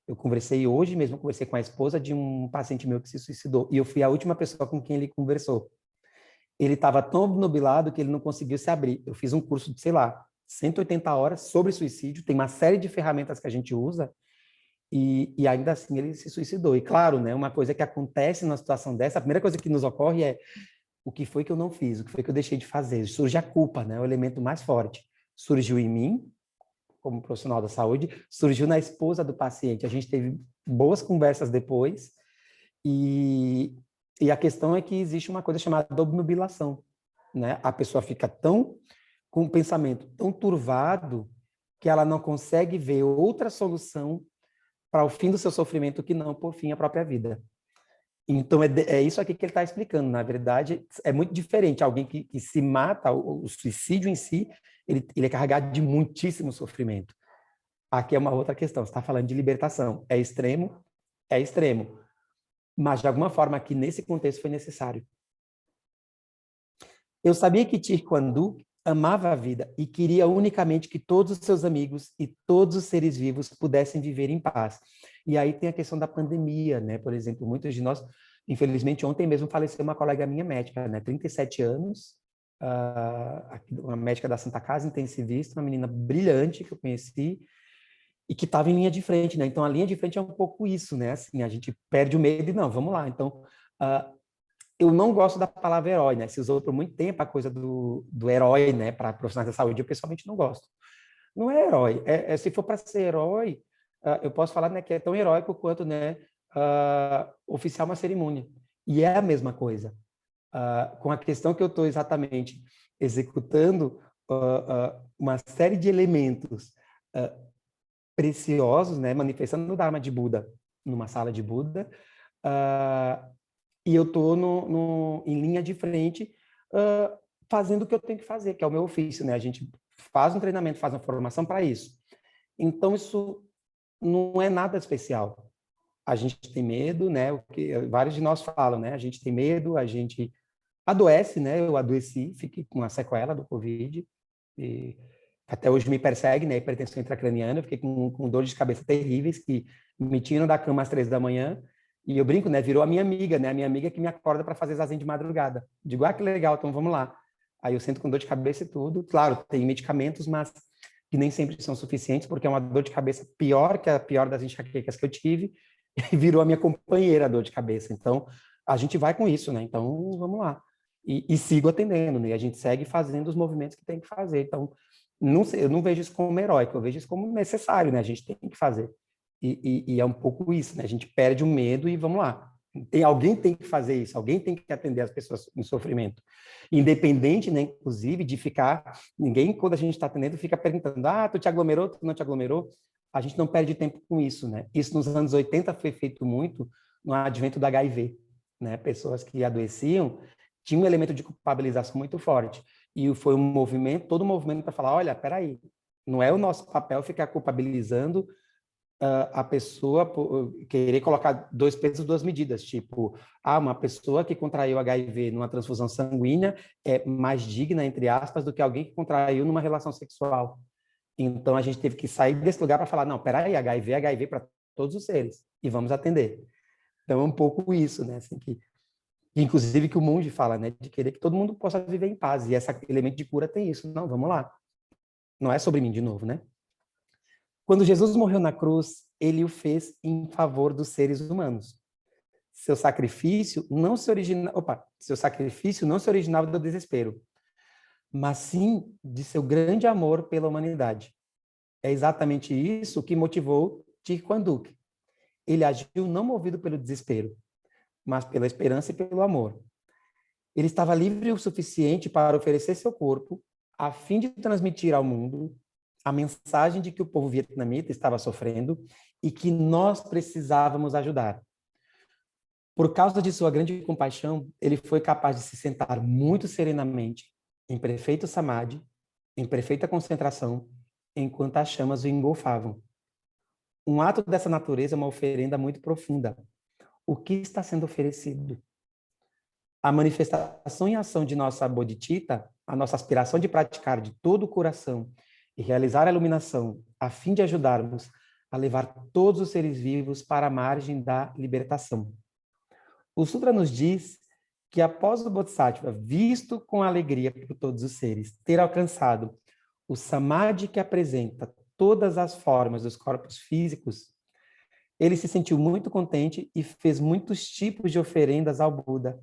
Speaker 1: Eu conversei hoje mesmo, conversei com a esposa de um paciente meu que se suicidou, e eu fui a última pessoa com quem ele conversou. Ele estava tão obnubilado que ele não conseguiu se abrir. Eu fiz um curso de, sei lá, 180 horas sobre suicídio, tem uma série de ferramentas que a gente usa, e ainda assim ele se suicidou. E claro, né, uma coisa que acontece numa situação dessa, a primeira coisa que nos ocorre é o que foi que eu não fiz, o que foi que eu deixei de fazer. Surge a culpa, né, o elemento mais forte. Surgiu em mim, como profissional da saúde, surgiu na esposa do paciente. A gente teve boas conversas depois, e a questão é que existe uma coisa chamada obnubilação, né? A pessoa fica tão com um pensamento tão turvado que ela não consegue ver outra solução para o fim do seu sofrimento que não por fim a própria vida. Então, é isso aqui que ele está explicando. Na verdade, é muito diferente. Alguém que se mata, o suicídio em si, ele é carregado de muitíssimo sofrimento. Aqui é uma outra questão. Você está falando de libertação. É extremo? É extremo. Mas, de alguma forma, aqui nesse contexto foi necessário. Eu sabia que Thich Quang Du amava a vida e queria unicamente que todos os seus amigos e todos os seres vivos pudessem viver em paz. E aí tem a questão da pandemia, né? Por exemplo, muitos de nós, infelizmente, ontem mesmo faleceu uma colega minha médica, né? 37 anos, uma médica da Santa Casa, intensivista, uma menina brilhante que eu conheci e que estava em linha de frente, né? Então, a linha de frente é um pouco isso, né? Assim, a gente perde o medo e não, vamos lá. Então, eu não gosto da palavra herói, né? Se usou por muito tempo a coisa do herói, né? Para profissionais da saúde, eu pessoalmente não gosto. Não é herói. Se for para ser herói, eu posso falar, né, que é tão heróico quanto, né, oficiar uma cerimônia. E é a mesma coisa. Com a questão que eu estou exatamente executando uma série de elementos preciosos, né, manifestando o Dharma de Buda numa sala de Buda, e eu estou em linha de frente fazendo o que eu tenho que fazer, que é o meu ofício, né? A gente faz um treinamento, faz uma formação para isso. Então, isso não é nada especial. A gente tem medo, né? O que vários de nós falam, né? A gente tem medo, a gente adoece, né? Eu adoeci, fiquei com uma sequela do Covid, e até hoje me persegue, né? Hipertensão intracraniana, eu fiquei com dores de cabeça terríveis que me tiram da cama às 3 da manhã. E eu brinco, né? Virou a minha amiga, né? A minha amiga que me acorda para fazer zazen de madrugada. Digo, que legal, então vamos lá. Aí eu sento com dor de cabeça e tudo. Claro, tem medicamentos, mas que nem sempre são suficientes, porque é uma dor de cabeça pior que a pior das enxaquecas que eu tive, e virou a minha companheira a dor de cabeça. Então, a gente vai com isso, né? Então, vamos lá. E sigo atendendo, né? A gente segue fazendo os movimentos que tem que fazer. Então, não sei, eu não vejo isso como heróico, eu vejo isso como necessário, né? A gente tem que fazer. E é um pouco isso, né? A gente perde o medo e vamos lá. Alguém tem que fazer isso, alguém tem que atender as pessoas em sofrimento. Independente, né, inclusive, de ficar... Ninguém, quando a gente está atendendo, fica perguntando, tu te aglomerou, tu não te aglomerou? A gente não perde tempo com isso, né? Isso nos anos 80 foi feito muito no advento do HIV, né? Pessoas que adoeciam tinham um elemento de culpabilização muito forte. E foi um movimento, todo um movimento para falar, olha, peraí, não é o nosso papel ficar culpabilizando a pessoa querer colocar 2 pesos, 2 medidas, tipo, uma pessoa que contraiu HIV numa transfusão sanguínea é mais digna, entre aspas, do que alguém que contraiu numa relação sexual. Então, a gente teve que sair desse lugar para falar, não, peraí, HIV é HIV para todos os seres, e vamos atender. Então, é um pouco isso, né, assim, inclusive que o monge fala, né, de querer que todo mundo possa viver em paz, e esse elemento de cura tem isso. Não, vamos lá. Não é sobre mim de novo, né? Quando Jesus morreu na cruz, ele o fez em favor dos seres humanos. Seu sacrifício não se originava do desespero, mas sim de seu grande amor pela humanidade. É exatamente isso que motivou Tirquanduque. Ele agiu não movido pelo desespero, mas pela esperança e pelo amor. Ele estava livre o suficiente para oferecer seu corpo a fim de transmitir ao mundo a mensagem de que o povo vietnamita estava sofrendo e que nós precisávamos ajudar. Por causa de sua grande compaixão, ele foi capaz de se sentar muito serenamente, em perfeito samadhi, em perfeita concentração, enquanto as chamas o engolfavam. Um ato dessa natureza é uma oferenda muito profunda. O que está sendo oferecido? A manifestação em ação de nossa bodhicitta, a nossa aspiração de praticar de todo o coração e realizar a iluminação, a fim de ajudarmos a levar todos os seres vivos para a margem da libertação. O Sutra nos diz que após o Bodhisattva, visto com alegria por todos os seres, ter alcançado o Samadhi que apresenta todas as formas dos corpos físicos, ele se sentiu muito contente e fez muitos tipos de oferendas ao Buda,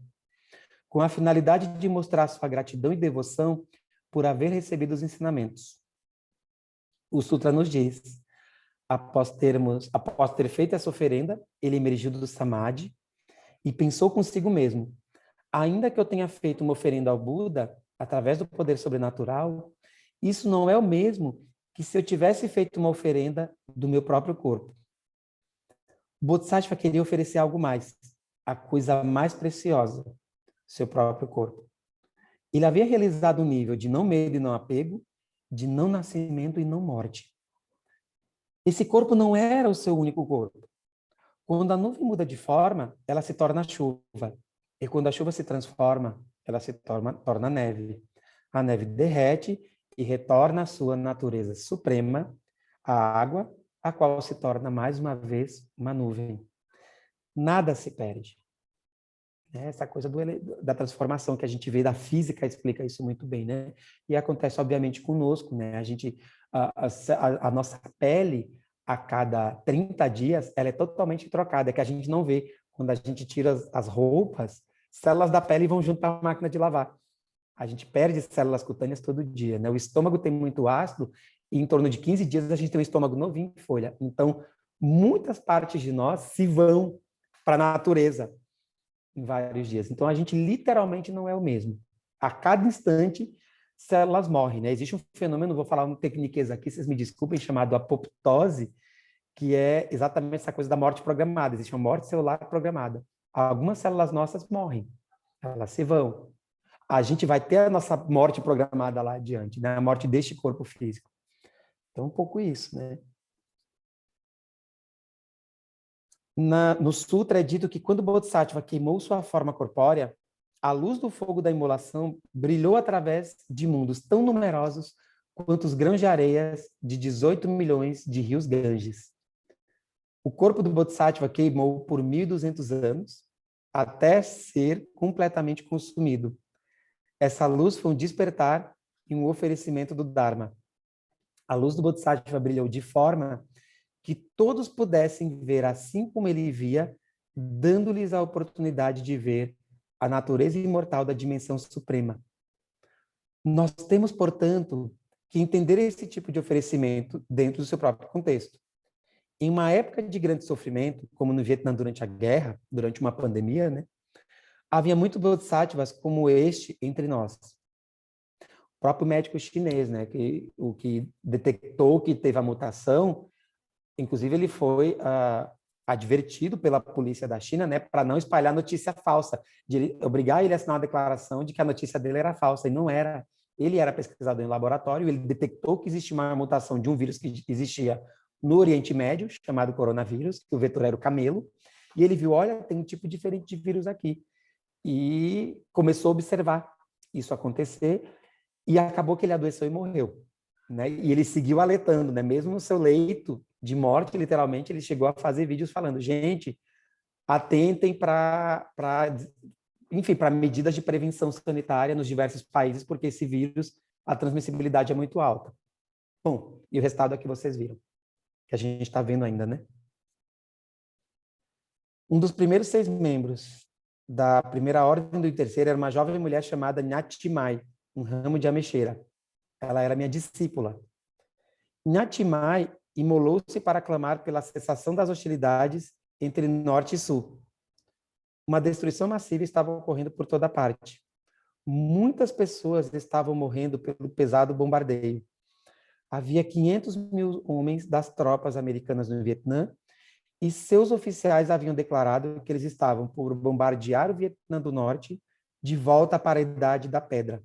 Speaker 1: com a finalidade de mostrar sua gratidão e devoção por haver recebido os ensinamentos. O Sutra nos diz, após ter feito essa oferenda, ele emergiu do Samadhi e pensou consigo mesmo: ainda que eu tenha feito uma oferenda ao Buda, através do poder sobrenatural, isso não é o mesmo que se eu tivesse feito uma oferenda do meu próprio corpo. O Bodhisattva queria oferecer algo mais, a coisa mais preciosa, seu próprio corpo. Ele havia realizado um nível de não medo e não apego, de não nascimento e não morte. Esse corpo não era o seu único corpo. Quando a nuvem muda de forma, ela se torna chuva. E quando a chuva se transforma, ela se torna neve. A neve derrete e retorna à sua natureza suprema, a água, a qual se torna mais uma vez uma nuvem. Nada se perde. Essa coisa da transformação que a gente vê da física explica isso muito bem, né? E acontece, obviamente, conosco, né? A nossa pele, a cada 30 dias, ela é totalmente trocada, é que a gente não vê. Quando a gente tira as roupas, células da pele vão junto para a máquina de lavar. A gente perde células cutâneas todo dia, né? O estômago tem muito ácido e em torno de 15 dias a gente tem um estômago novinho em folha. Então, muitas partes de nós se vão para a natureza em vários dias. Então, a gente literalmente não é o mesmo. A cada instante, células morrem, né? Existe um fenômeno, vou falar um tecniquez aqui, vocês me desculpem, chamado apoptose, que é exatamente essa coisa da morte programada. Existe uma morte celular programada. Algumas células nossas morrem, elas se vão. A gente vai ter a nossa morte programada lá adiante, né? A morte deste corpo físico. Então, um pouco isso, né? No Sutra é dito que quando o Bodhisattva queimou sua forma corpórea, a luz do fogo da imolação brilhou através de mundos tão numerosos quanto os grãos de areias de 18 milhões de rios Ganges. O corpo do Bodhisattva queimou por 1.200 anos até ser completamente consumido. Essa luz foi um despertar e um oferecimento do Dharma. A luz do Bodhisattva brilhou de forma que todos pudessem ver assim como ele via, dando-lhes a oportunidade de ver a natureza imortal da dimensão suprema. Nós temos, portanto, que entender esse tipo de oferecimento dentro do seu próprio contexto. Em uma época de grande sofrimento, como no Vietnã durante a guerra, durante uma pandemia, né, havia muitos bodhisattvas como este entre nós. O próprio médico chinês, né, o que detectou que teve a mutação, inclusive ele foi advertido pela polícia da China, né, para não espalhar notícia falsa, de obrigar ele a assinar uma declaração de que a notícia dele era falsa, e não era. Ele era pesquisador em laboratório, ele detectou que existia uma mutação de um vírus que existia no Oriente Médio, chamado coronavírus, que o vetor era o camelo, e ele viu, olha, tem um tipo diferente de vírus aqui. E começou a observar isso acontecer, e acabou que ele adoeceu e morreu, né? E ele seguiu alertando, né? Mesmo no seu leito de morte, literalmente, ele chegou a fazer vídeos falando, gente, atentem enfim, para medidas de prevenção sanitária nos diversos países, porque esse vírus, a transmissibilidade é muito alta. Bom, e o resultado é que vocês viram, que a gente está vendo ainda, né? Um dos primeiros 6 membros da primeira ordem do terceiro era uma jovem mulher chamada Nhat Mai. um ramo de ameixeira. Ela era minha discípula. Nha Mai imolou-se para clamar pela cessação das hostilidades entre Norte e Sul. Uma destruição massiva estava ocorrendo por toda parte. Muitas pessoas estavam morrendo pelo pesado bombardeio. Havia 500 mil homens das tropas americanas no Vietnã e seus oficiais haviam declarado que eles estavam por bombardear o Vietnã do Norte de volta para a Idade da Pedra.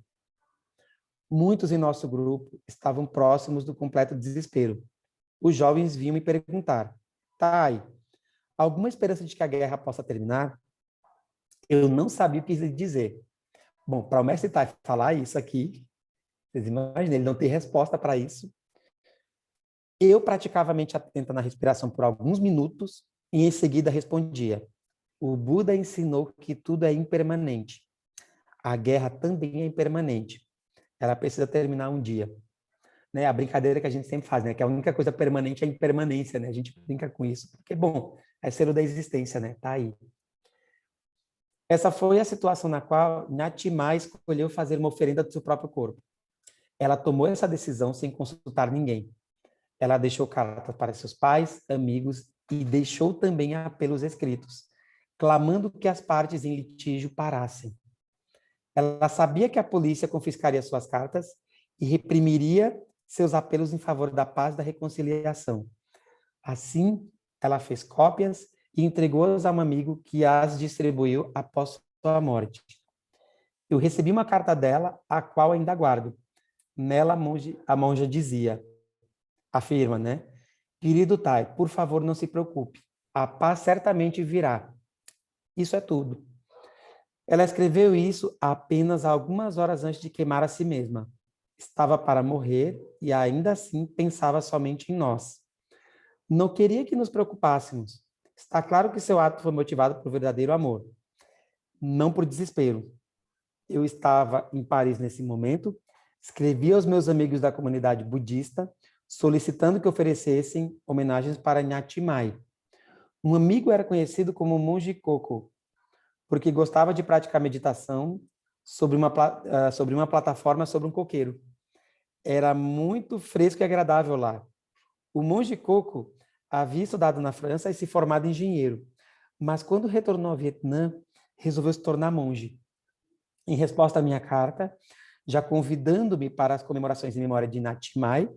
Speaker 1: Muitos em nosso grupo estavam próximos do completo desespero. Os jovens vinham me perguntar: Tai, alguma esperança de que a guerra possa terminar? Eu não sabia o que lhe dizer. Bom, para o mestre Tai falar isso aqui, vocês imaginam, ele não tem resposta para isso. Eu praticava a mente atenta na respiração por alguns minutos e em seguida respondia: o Buda ensinou que tudo é impermanente. A guerra também é impermanente. Ela precisa terminar um dia. Né? A brincadeira que a gente sempre faz, né? Que a única coisa permanente é a impermanência, né? A gente brinca com isso, porque, bom, é ser o da existência, né? Tá aí. Essa foi a situação na qual Nha Mai escolheu fazer uma oferenda do seu próprio corpo. Ela tomou essa decisão sem consultar ninguém. Ela deixou cartas para seus pais, amigos e deixou também apelos escritos, clamando que as partes em litígio parassem. Ela sabia que a polícia confiscaria suas cartas e reprimiria seus apelos em favor da paz e da reconciliação. Assim, ela fez cópias e entregou-as a um amigo que as distribuiu após sua morte. Eu recebi uma carta dela, a qual ainda guardo. Nela, a monja dizia, afirma, né? Querido Tai, por favor, não se preocupe. A paz certamente virá. Isso é tudo. Ela escreveu isso apenas algumas horas antes de queimar a si mesma. Estava para morrer e ainda assim pensava somente em nós. Não queria que nos preocupássemos. Está claro que seu ato foi motivado por verdadeiro amor, não por desespero. Eu estava em Paris nesse momento, escrevi aos meus amigos da comunidade budista, solicitando que oferecessem homenagens para Nha Mai. Um amigo era conhecido como Monge Coco, porque gostava de praticar meditação sobre uma plataforma sobre um coqueiro. Era muito fresco e agradável lá. O Monge Coco havia estudado na França e se formado engenheiro, mas quando retornou ao Vietnã, resolveu se tornar monge. Em resposta à minha carta, já convidando-me para as comemorações em memória de Nha Mai,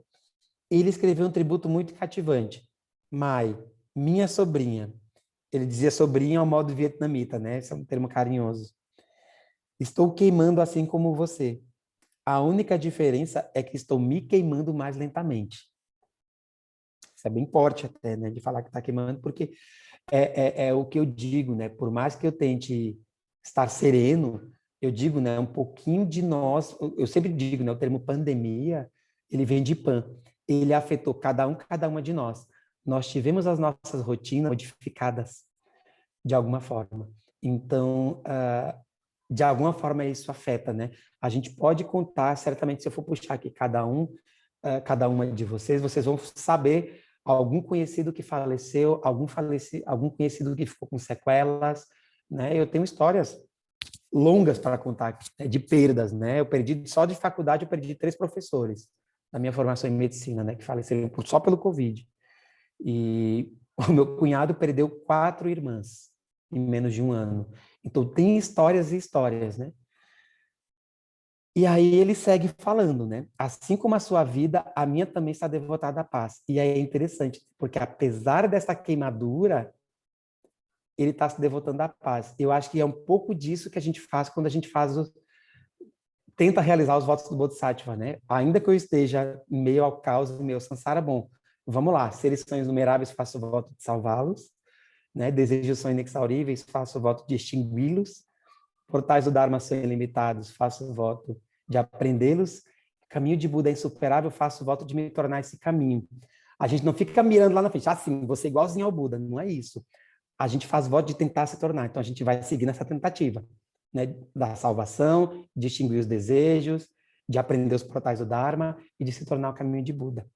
Speaker 1: ele escreveu um tributo muito cativante. Mai, minha sobrinha. Ele dizia sobrinha ao modo vietnamita, né? Esse é um termo carinhoso. Estou queimando assim como você. A única diferença é que estou me queimando mais lentamente. Isso é bem forte até, né? De falar que está queimando, porque é o que eu digo, né? Por mais que eu tente estar sereno, eu digo, né? Um pouquinho de nós, eu sempre digo, né? O termo pandemia, ele vem de pan. Ele afetou cada uma de nós. Nós tivemos as nossas rotinas modificadas de alguma forma. Então, de alguma forma isso afeta, né? A gente pode contar, certamente, se eu for puxar aqui cada uma de vocês, vocês vão saber algum conhecido que faleceu, algum conhecido que ficou com sequelas, né? Eu tenho histórias longas para contar de perdas, né? Eu perdi, só de faculdade, eu perdi 3 professores na minha formação em medicina, né? Que faleceram só pelo Covid. E o meu cunhado perdeu 4 irmãs em menos de um ano. Então, tem histórias e histórias, né? E aí ele segue falando, né? Assim como a sua vida, a minha também está devotada à paz. E aí é interessante, porque apesar dessa queimadura, ele está se devotando à paz. Eu acho que é um pouco disso que a gente faz quando a gente tenta realizar os votos do Bodhisattva, né? Ainda que eu esteja em meio ao caos, em meio ao samsara, bom, vamos lá, seres são inumeráveis, faço o voto de salvá-los, né? Desejos são inexauríveis, faço o voto de extingui-los, portais do Dharma são ilimitados, faço o voto de aprendê-los, caminho de Buda é insuperável, faço o voto de me tornar esse caminho. A gente não fica mirando lá na frente, assim, você é igualzinho ao Buda, não é isso. A gente faz voto de tentar se tornar, então a gente vai seguir nessa tentativa, né, da salvação, de extinguir os desejos, de aprender os portais do Dharma e de se tornar o caminho de Buda.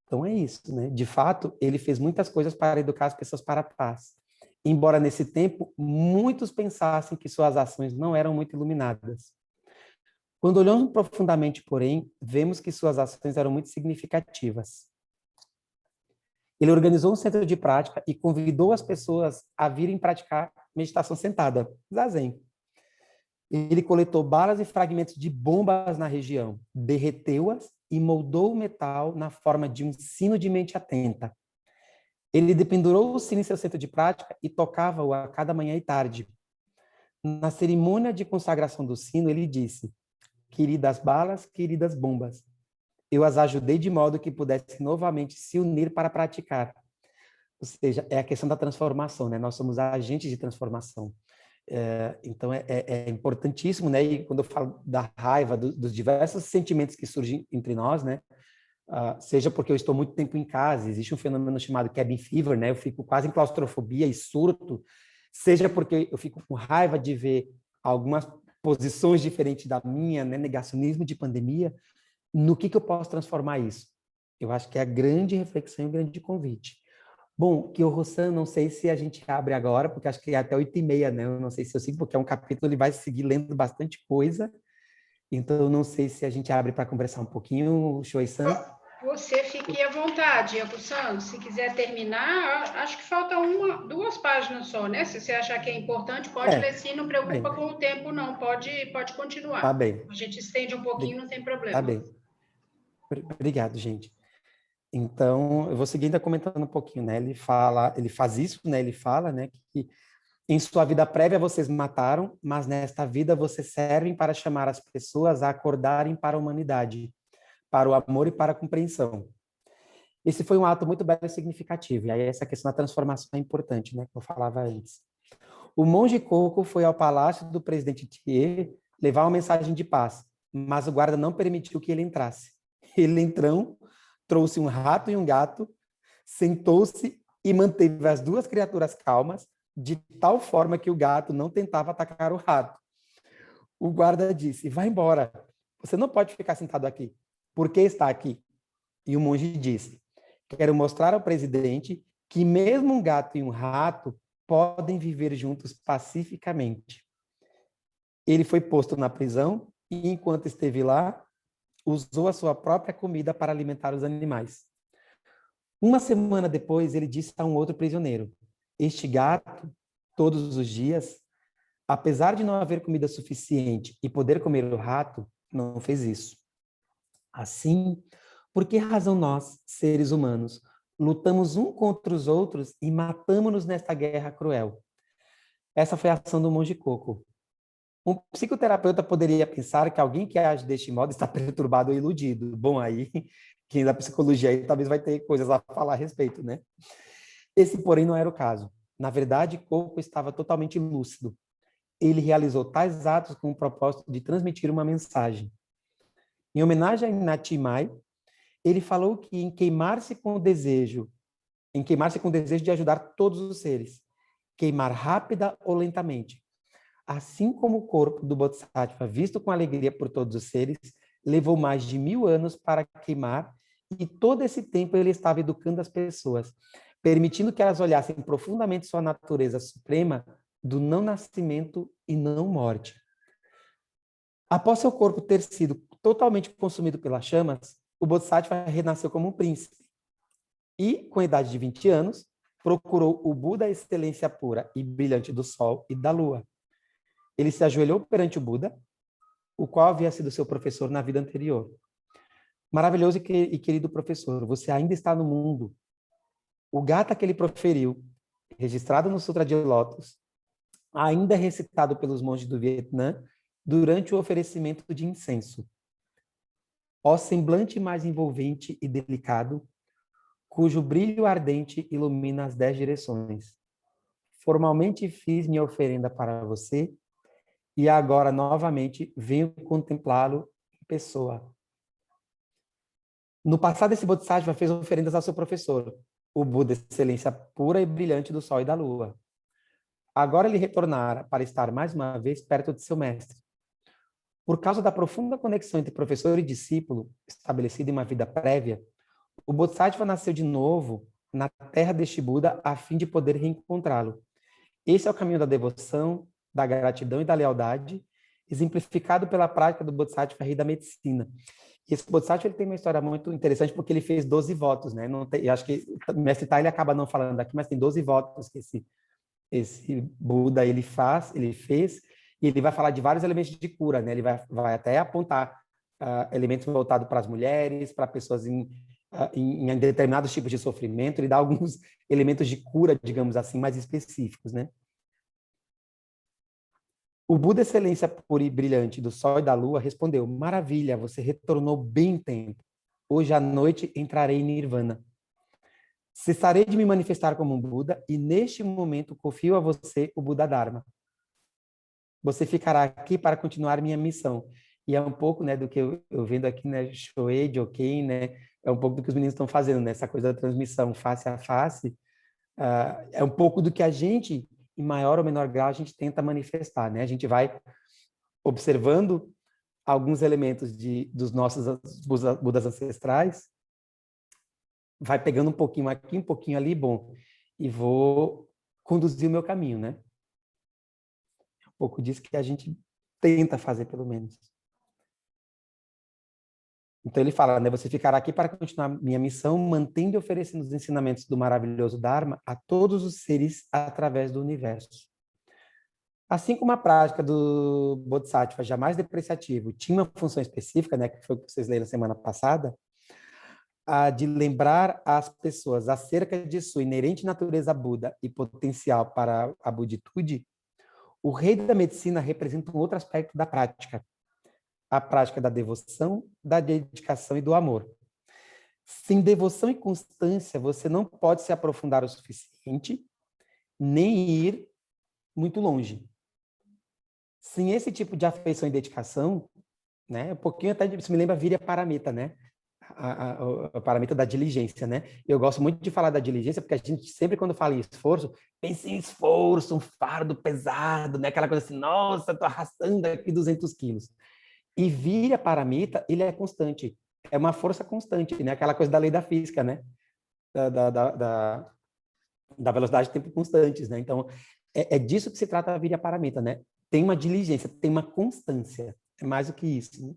Speaker 1: Então é isso, né? De fato, ele fez muitas coisas para educar as pessoas para a paz. Embora nesse tempo muitos pensassem que suas ações não eram muito iluminadas. Quando olhamos profundamente, porém, vemos que suas ações eram muito significativas. Ele organizou um centro de prática e convidou as pessoas a virem praticar meditação sentada, zazen. Ele coletou balas e fragmentos de bombas na região, derreteu-as e moldou o metal na forma de um sino de mente atenta. Ele dependurou o sino em seu centro de prática e tocava-o a cada manhã e tarde. Na cerimônia de consagração do sino, ele disse: queridas balas, queridas bombas, eu as ajudei de modo que pudessem novamente se unir para praticar. Ou seja, é a questão da transformação, né? Nós somos agentes de transformação. Então, é importantíssimo, né? E quando eu falo da raiva, dos diversos sentimentos que surgem entre nós, né? Seja porque eu estou muito tempo em casa, existe um fenômeno chamado cabin fever, né? Eu fico quase em claustrofobia e surto, seja porque eu fico com raiva de ver algumas posições diferentes da minha, né? Negacionismo de pandemia, no que eu posso transformar isso? Eu acho que é a grande reflexão e o grande convite. Bom, Kyo-San, não sei se a gente abre agora, porque acho que é até 8h30, né? Eu não sei se eu sigo, porque é um capítulo, ele vai seguir lendo bastante coisa. Então, eu não sei se a gente abre para conversar um pouquinho, Choi-san.
Speaker 2: Você fique à vontade, Iago-san. Se quiser terminar, acho que falta duas páginas só, né? Se você achar que é importante, pode ler sim, não preocupa com o tempo, não. Pode continuar.
Speaker 1: Tá bem.
Speaker 2: A gente estende um pouquinho, não tem problema.
Speaker 1: Tá bem. Obrigado, gente. Então, eu vou seguir ainda comentando um pouquinho, né? Ele faz isso, né? Ele fala, né, que em sua vida prévia vocês mataram, mas nesta vida vocês servem para chamar as pessoas a acordarem para a humanidade, para o amor e para a compreensão. Esse foi um ato muito belo e significativo. E aí essa questão da transformação é importante, né, que eu falava antes. O monge Coco foi ao palácio do presidente Thiers levar uma mensagem de paz, mas o guarda não permitiu que ele entrasse. Ele entrou, trouxe um rato e um gato, sentou-se e manteve as duas criaturas calmas, de tal forma que o gato não tentava atacar o rato. O guarda disse: vai embora, você não pode ficar sentado aqui. Por que está aqui? E o monge disse: quero mostrar ao presidente que mesmo um gato e um rato podem viver juntos pacificamente. Ele foi posto na prisão e, enquanto esteve lá, usou a sua própria comida para alimentar os animais. Uma semana depois, ele disse a um outro prisioneiro: este gato, todos os dias, apesar de não haver comida suficiente e poder comer o rato, não fez isso. Assim, por que razão nós, seres humanos, lutamos um contra os outros e matamos-nos nesta guerra cruel? Essa foi a ação do monge Coco. Um psicoterapeuta poderia pensar que alguém que age deste modo está perturbado ou iludido. Bom, aí, quem é da psicologia aí talvez vai ter coisas a falar a respeito, né? Esse, porém, não era o caso. Na verdade, Coco estava totalmente lúcido. Ele realizou tais atos com o propósito de transmitir uma mensagem. Em homenagem a Inati Mai, ele falou que em queimar-se com o desejo de ajudar todos os seres, queimar rápida ou lentamente. Assim como o corpo do Bodhisattva, visto com alegria por todos os seres, levou mais de 1000 anos para queimar, e todo esse tempo ele estava educando as pessoas, permitindo que elas olhassem profundamente sua natureza suprema do não nascimento e não morte. Após seu corpo ter sido totalmente consumido pelas chamas, o Bodhisattva renasceu como um príncipe. E, com a idade de 20 anos, procurou o Buda, a excelência pura e brilhante do Sol e da Lua. Ele se ajoelhou perante o Buda, o qual havia sido seu professor na vida anterior. Maravilhoso e querido professor, você ainda está no mundo. O gata que ele proferiu, registrado no Sutra de Lótus, ainda é recitado pelos monges do Vietnã durante o oferecimento de incenso. Ó semblante mais envolvente e delicado, cujo brilho ardente ilumina as 10 direções. Formalmente fiz minha oferenda para você e agora novamente venho contemplá-lo em pessoa. No passado, esse Bodhisattva fez oferendas ao seu professor, o Buda, excelência pura e brilhante do Sol e da Lua. Agora ele retornara para estar mais uma vez perto de seu mestre. Por causa da profunda conexão entre professor e discípulo, estabelecida em uma vida prévia, o Bodhisattva nasceu de novo na terra deste Buda a fim de poder reencontrá-lo. Esse é o caminho da devoção, da gratidão e da lealdade, exemplificado pela prática do Bodhisattva Rei da Medicina. E esse Bodhisattva ele tem uma história muito interessante porque ele fez 12 votos, né? Não tem, eu acho que o Mestre Tai ele acaba não falando aqui, mas tem 12 votos que esse Buda ele fez, e ele vai falar de vários elementos de cura, né? Ele vai até apontar elementos voltados para as mulheres, para pessoas em determinados tipos de sofrimento, ele dá alguns elementos de cura, digamos assim, mais específicos, né? O Buda Excelência Pura e Brilhante do Sol e da Lua respondeu: maravilha, você retornou bem em tempo. Hoje à noite entrarei em Nirvana. Cessarei de me manifestar como um Buda e neste momento confio a você o Buda Dharma. Você ficará aqui para continuar minha missão. E é um pouco, né, do que eu vendo aqui, né, Shoei, Joken, né, é um pouco do que os meninos estão fazendo, né, essa coisa da transmissão face a face, é um pouco do que a gente, em maior ou menor grau, a gente tenta manifestar, né? A gente vai observando alguns elementos dos nossos Budas ancestrais, vai pegando um pouquinho aqui, um pouquinho ali, bom, e vou conduzir o meu caminho, né? É um pouco disso que a gente tenta fazer, pelo menos. Então ele fala, né, você ficará aqui para continuar minha missão, mantendo e oferecendo os ensinamentos do maravilhoso Dharma a todos os seres através do universo. Assim como a prática do Bodhisattva jamais depreciativo tinha uma função específica, né, que foi o que vocês leram semana passada, a de lembrar as pessoas acerca de sua inerente natureza Buda e potencial para a buditude, o rei da medicina representa um outro aspecto da prática, a prática da devoção, da dedicação e do amor. Sem devoção e constância, você não pode se aprofundar o suficiente, nem ir muito longe. Sem esse tipo de afeição e dedicação, né, um pouquinho até isso me lembra Virya Paramita, né? A paramita da diligência, né? Eu gosto muito de falar da diligência porque a gente sempre quando fala em esforço, pensa em esforço, um fardo pesado, né? Aquela coisa assim, nossa, tô arrastando aqui 200 quilos. E Virya Paramita, ele é constante, é uma força constante, né? Aquela coisa da lei da física, né? Da velocidade de tempo constantes, né? Então, é disso que se trata a Virya Paramita, né? Tem uma diligência, tem uma constância, é mais do que isso, né?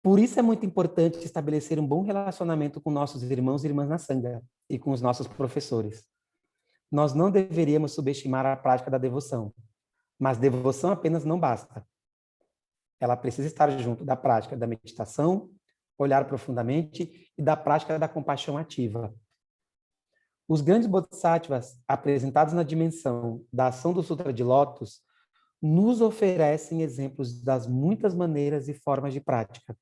Speaker 1: Por isso é muito importante estabelecer um bom relacionamento com nossos irmãos e irmãs na Sangha e com os nossos professores. Nós não deveríamos subestimar a prática da devoção, mas devoção apenas não basta. Ela precisa estar junto da prática da meditação, olhar profundamente e da prática da compaixão ativa. Os grandes bodhisattvas apresentados na dimensão da ação do Sutra de Lótus nos oferecem exemplos das muitas maneiras e formas de prática,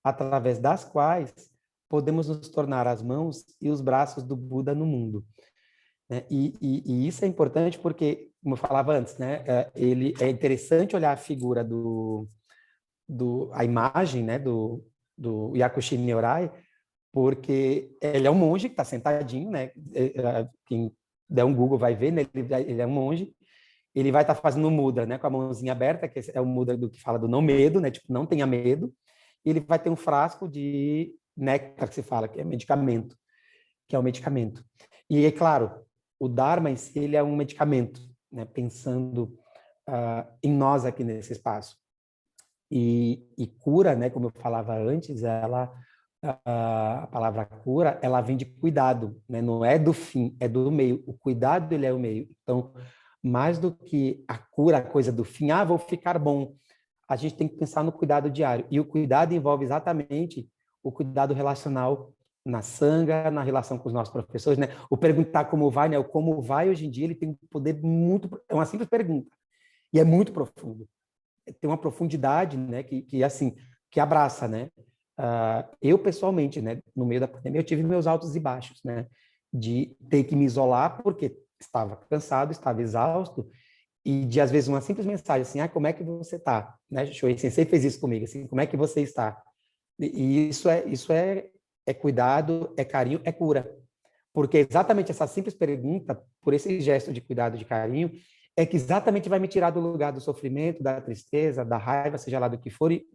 Speaker 1: através das quais podemos nos tornar as mãos e os braços do Buda no mundo. E isso é importante porque, como eu falava antes, né, ele é interessante olhar a figura a imagem, né, do Yakushi Nyorai, porque ele é um monge que está sentadinho, né? Quem der um Google vai ver, né? Ele é um monge. Ele vai estar fazendo mudra, né? Com a mãozinha aberta, que é o mudra do que fala do não medo, né? Tipo, não tenha medo. E ele vai ter um frasco de néctar, que se fala, que é medicamento, que é o medicamento. E, é claro, o Dharma em si, ele é um medicamento, né? Pensando em nós aqui nesse espaço. E cura, né? Como eu falava antes, a palavra cura, ela vem de cuidado, né? Não é do fim, é do meio. O cuidado, ele é o meio. Então, mais do que a cura, a coisa do fim, vou ficar bom. A gente tem que pensar no cuidado diário. E o cuidado envolve exatamente o cuidado relacional na sangha, na relação com os nossos professores, né? O perguntar como vai, né? O como vai, hoje em dia, ele tem um poder muito... É uma simples pergunta. E é muito profundo. Tem uma profundidade, né? Que assim, que abraça, né? Eu, pessoalmente, né? No meio da pandemia, eu tive meus altos e baixos, né? De ter que me isolar porque estava cansado, estava exausto, e de, às vezes, uma simples mensagem assim, como é que você está? Né? Shoei Sensei fez isso comigo, assim, como é que você está? E isso é cuidado, é carinho, é cura. Porque exatamente essa simples pergunta, por esse gesto de cuidado, de carinho, é que exatamente vai me tirar do lugar do sofrimento, da tristeza, da raiva, seja lá do que for, e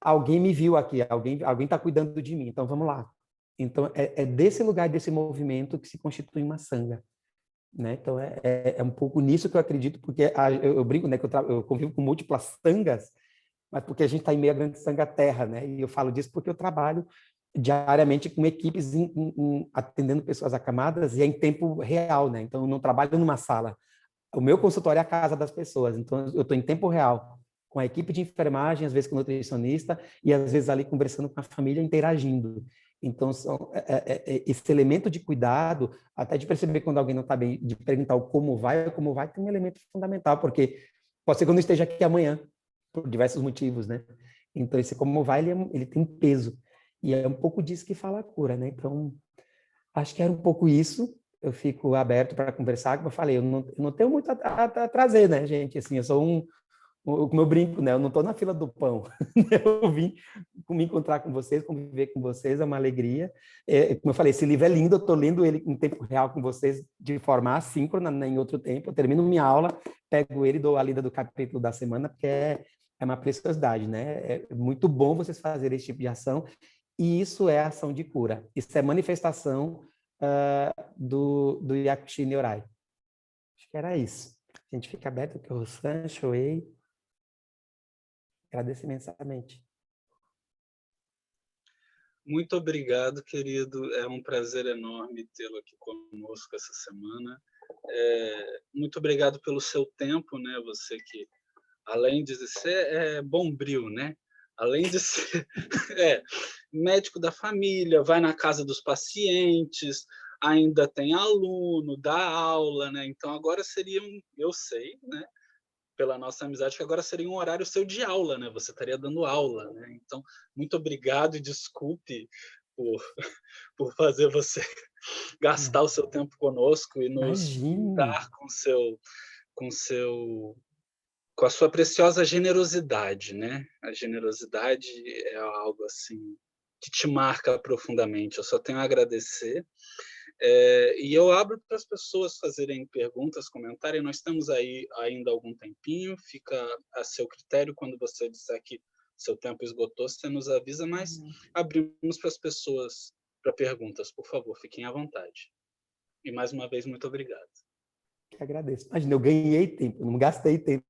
Speaker 1: alguém me viu aqui, alguém está cuidando de mim, então vamos lá. Então, é desse lugar, desse movimento que se constitui uma sangha. né? Então, é um pouco nisso que eu acredito, porque eu brinco, né, que eu convivo com múltiplas sangas, mas porque a gente está em meio à grande sanga terra, né? E eu falo disso porque eu trabalho diariamente com equipes atendendo pessoas acamadas e é em tempo real, né? Então, eu não trabalho numa sala. O meu consultório é a casa das pessoas, então eu estou em tempo real com a equipe de enfermagem, às vezes com o nutricionista e às vezes ali conversando com a família, interagindo. Então, esse elemento de cuidado, até de perceber quando alguém não está bem, de perguntar o como vai, tem um elemento fundamental, porque pode ser que eu não esteja aqui amanhã, por diversos motivos, né? Então, esse como vai, ele tem peso. E é um pouco disso que fala a cura, né? Então, acho que era um pouco isso. Eu fico aberto para conversar, como eu falei, eu não tenho muito a trazer, né, gente? Assim, eu sou como eu brinco, né? Eu não estou na fila do pão. Eu vim me encontrar com vocês, conviver com vocês, é uma alegria. Como eu falei, esse livro é lindo, eu estou lendo ele em tempo real com vocês, de forma assíncrona, né, em outro tempo. Eu termino minha aula, pego ele e dou a lida do capítulo da semana, porque é uma preciosidade, né? É muito bom vocês fazerem esse tipo de ação, e isso é ação de cura. Isso é manifestação do Yakushi Nyorai. Acho que era isso. A gente fica aberto que o San, Shoei, agradeço imensamente.
Speaker 3: Muito obrigado, querido. É um prazer enorme tê-lo aqui conosco essa semana. Muito obrigado pelo seu tempo, né? Você que, além de ser bombril, né? Além de ser médico da família, vai na casa dos pacientes, ainda tem aluno, dá aula, né? Então agora seria eu sei, né? Pela nossa amizade, que agora seria um horário seu de aula, né? Você estaria dando aula, né? Então, muito obrigado e desculpe por fazer você gastar o seu tempo conosco e nos dar com a sua preciosa generosidade, né? A generosidade é algo assim que te marca profundamente. Eu só tenho a agradecer. E eu abro para as pessoas fazerem perguntas, comentarem. Nós temos aí ainda algum tempinho, fica a seu critério. Quando você disser que seu tempo esgotou, você nos avisa, mas abrimos para as pessoas para perguntas. Por favor, fiquem à vontade. E mais uma vez, muito obrigado.
Speaker 1: Que agradeço. Imagina, eu ganhei tempo, eu não gastei tempo,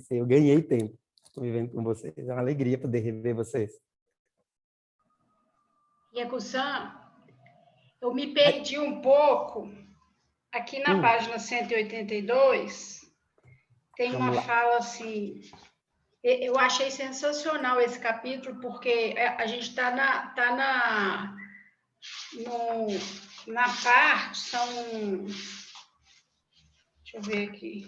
Speaker 1: eu ganhei tempo. Estou vivendo com vocês, é uma alegria poder rever vocês.
Speaker 2: Yaku-san, eu me perdi um pouco. Aqui na página 182, tem uma fala assim... Eu achei sensacional esse capítulo, porque a gente está na parte, deixa eu ver aqui,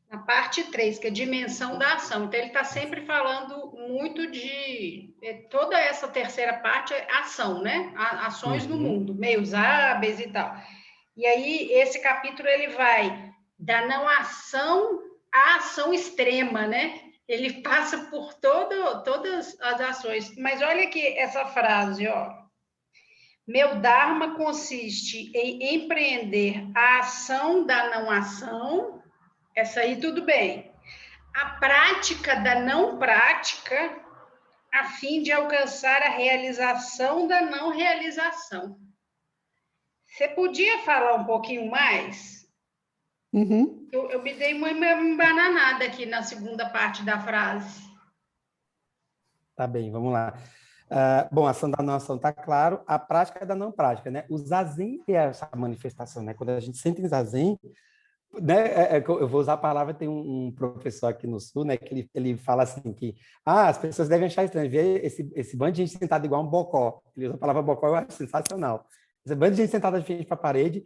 Speaker 2: na parte 3, que é dimensão da ação. Então, ele está sempre falando muito de... Toda essa terceira parte é ação, né? Ações no mundo, meios hábeis e tal. E aí, esse capítulo, ele vai da não ação à ação extrema, né? Ele passa por todas as ações. Mas olha aqui essa frase, ó. Meu Dharma consiste em empreender a ação da não ação. Essa aí tudo bem. A prática da não prática, a fim de alcançar a realização da não realização. Você podia falar um pouquinho mais? Eu me dei uma embananada aqui na segunda parte da frase.
Speaker 1: Tá bem, vamos lá. Bom, a ação da não ação está claro, a prática é da não prática, né? O zazen é essa manifestação, né? Quando a gente sente em zazen, né? Eu vou usar a palavra, tem um professor aqui no Sul, né? Que ele fala assim que as pessoas devem achar estranho ver esse bando de gente sentada igual um bocó. Ele usa a palavra bocó, eu acho sensacional. Esse bando de gente sentada de frente para a parede,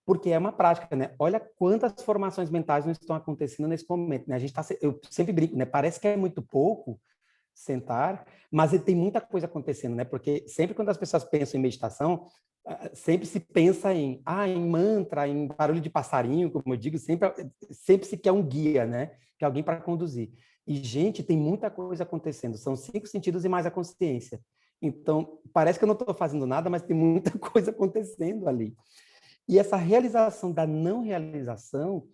Speaker 1: porque é uma prática, né? Olha quantas formações mentais não estão acontecendo nesse momento, né? Eu sempre brinco, né? Parece que é muito pouco sentar, mas tem muita coisa acontecendo, né? Porque sempre quando as pessoas pensam em meditação, sempre se pensa em mantra, em barulho de passarinho, como eu digo, sempre se quer um guia, né? Que é alguém para conduzir. E, gente, tem muita coisa acontecendo. São 5 sentidos e mais a consciência. Então, parece que eu não estou fazendo nada, mas tem muita coisa acontecendo ali. E essa realização da não realização,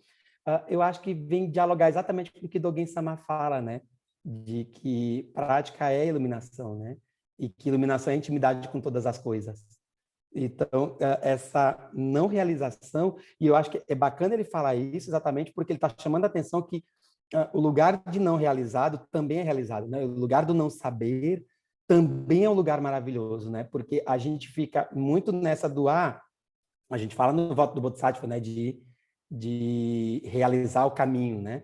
Speaker 1: eu acho que vem dialogar exatamente com o que Dogen-sama fala, né? De que prática é iluminação, né? E que iluminação é intimidade com todas as coisas. Então, essa não realização, e eu acho que é bacana ele falar isso exatamente porque ele está chamando a atenção que o lugar de não realizado também é realizado, né? O lugar do não saber também é um lugar maravilhoso, né? Porque a gente fica muito nessa a gente fala no voto do Bodhisattva, né? De realizar o caminho, né?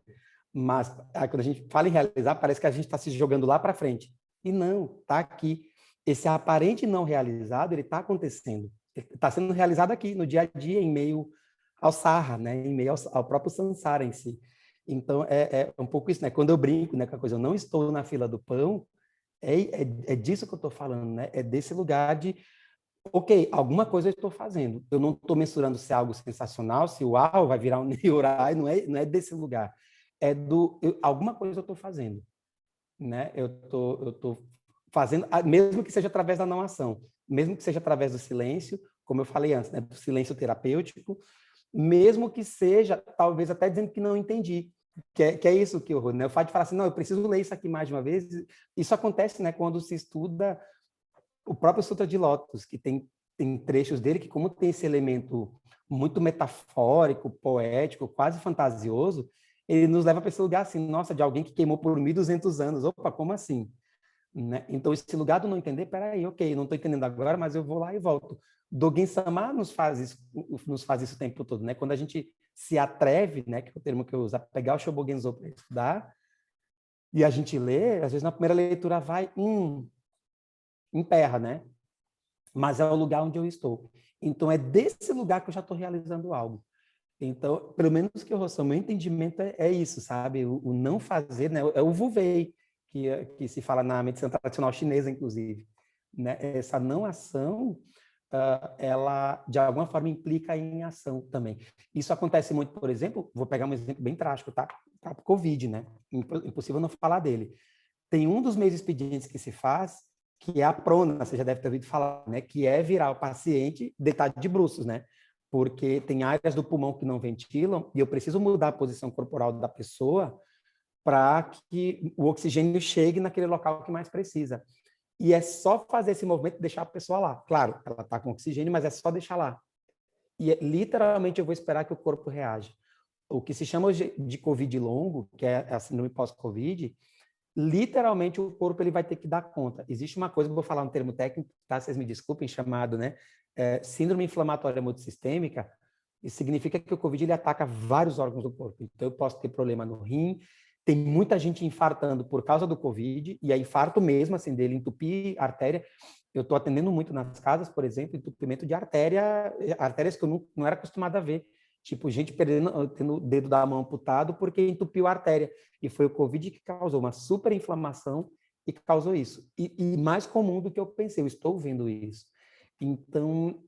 Speaker 1: Mas quando a gente fala em realizar, parece que a gente está se jogando lá para frente. E não, está aqui. Esse aparente não realizado, ele está acontecendo. Está sendo realizado aqui, no dia a dia, em meio ao sarra, né? Em meio ao próprio samsara em si. Então, é um pouco isso, né? Quando eu brinco, né, com a coisa, eu não estou na fila do pão, é disso que eu estou falando, né? É desse lugar de, ok, alguma coisa eu estou fazendo. Eu não estou mensurando se é algo sensacional, se uau, vai virar um Nyorai, não é desse lugar. Alguma coisa eu estou fazendo, né? Eu tô fazendo, mesmo que seja através da não ação, mesmo que seja através do silêncio, como eu falei antes, né? Do silêncio terapêutico, mesmo que seja, talvez até dizendo que não entendi, que é isso que eu, né? O fato de falar assim, não, eu preciso ler isso aqui mais de uma vez, isso acontece, né? Quando se estuda o próprio Sutra de Lótus, que tem trechos dele que, como tem esse elemento muito metafórico, poético, quase fantasioso, ele nos leva para esse lugar assim, nossa, de alguém que queimou por 1.200 anos. Opa, como assim? Né? Então, esse lugar do não entender, peraí, ok, não estou entendendo agora, mas eu vou lá e volto. Dogen-sama nos faz isso o tempo todo, né? Quando a gente se atreve, né, que é o termo que eu uso, a pegar o Shobogenzo para estudar, e a gente lê, às vezes na primeira leitura vai, emperra, né? Mas é o lugar onde eu estou. Então, é desse lugar que eu já estou realizando algo. Então, pelo menos que eu ouço, meu entendimento é isso, sabe? O não fazer, né? É o Wu Wei, que se fala na medicina tradicional chinesa, inclusive. Né? Essa não ação, ela, de alguma forma, implica em ação também. Isso acontece muito, por exemplo, vou pegar um exemplo bem trágico, tá? Tá? Covid, né? Impossível não falar dele. Tem um dos meios expedientes que se faz, que é a prona, você já deve ter ouvido falar, né? Que é virar o paciente deitado de bruços, né? Porque tem áreas do pulmão que não ventilam e eu preciso mudar a posição corporal da pessoa para que o oxigênio chegue naquele local que mais precisa. E é só fazer esse movimento e deixar a pessoa lá. Claro, ela está com oxigênio, mas é só deixar lá. E literalmente eu vou esperar que o corpo reaja. O que se chama de COVID longo, que é a síndrome pós-COVID, literalmente o corpo ele vai ter que dar conta. Existe uma coisa, vou falar um termo técnico, tá? Vocês me desculpem, chamado, né? Síndrome inflamatória multissistêmica. Isso significa que o COVID ele ataca vários órgãos do corpo. Então eu posso ter problema no rim. Tem muita gente infartando por causa do COVID, e é infarto mesmo, assim, dele entupir artéria. Eu estou atendendo muito nas casas, por exemplo, entupimento de artérias que eu não era acostumado a ver. Tipo, gente tendo o dedo da mão amputado porque entupiu a artéria. E foi o COVID que causou uma superinflamação e que causou isso. E mais comum do que eu pensei, eu estou vendo isso. Então,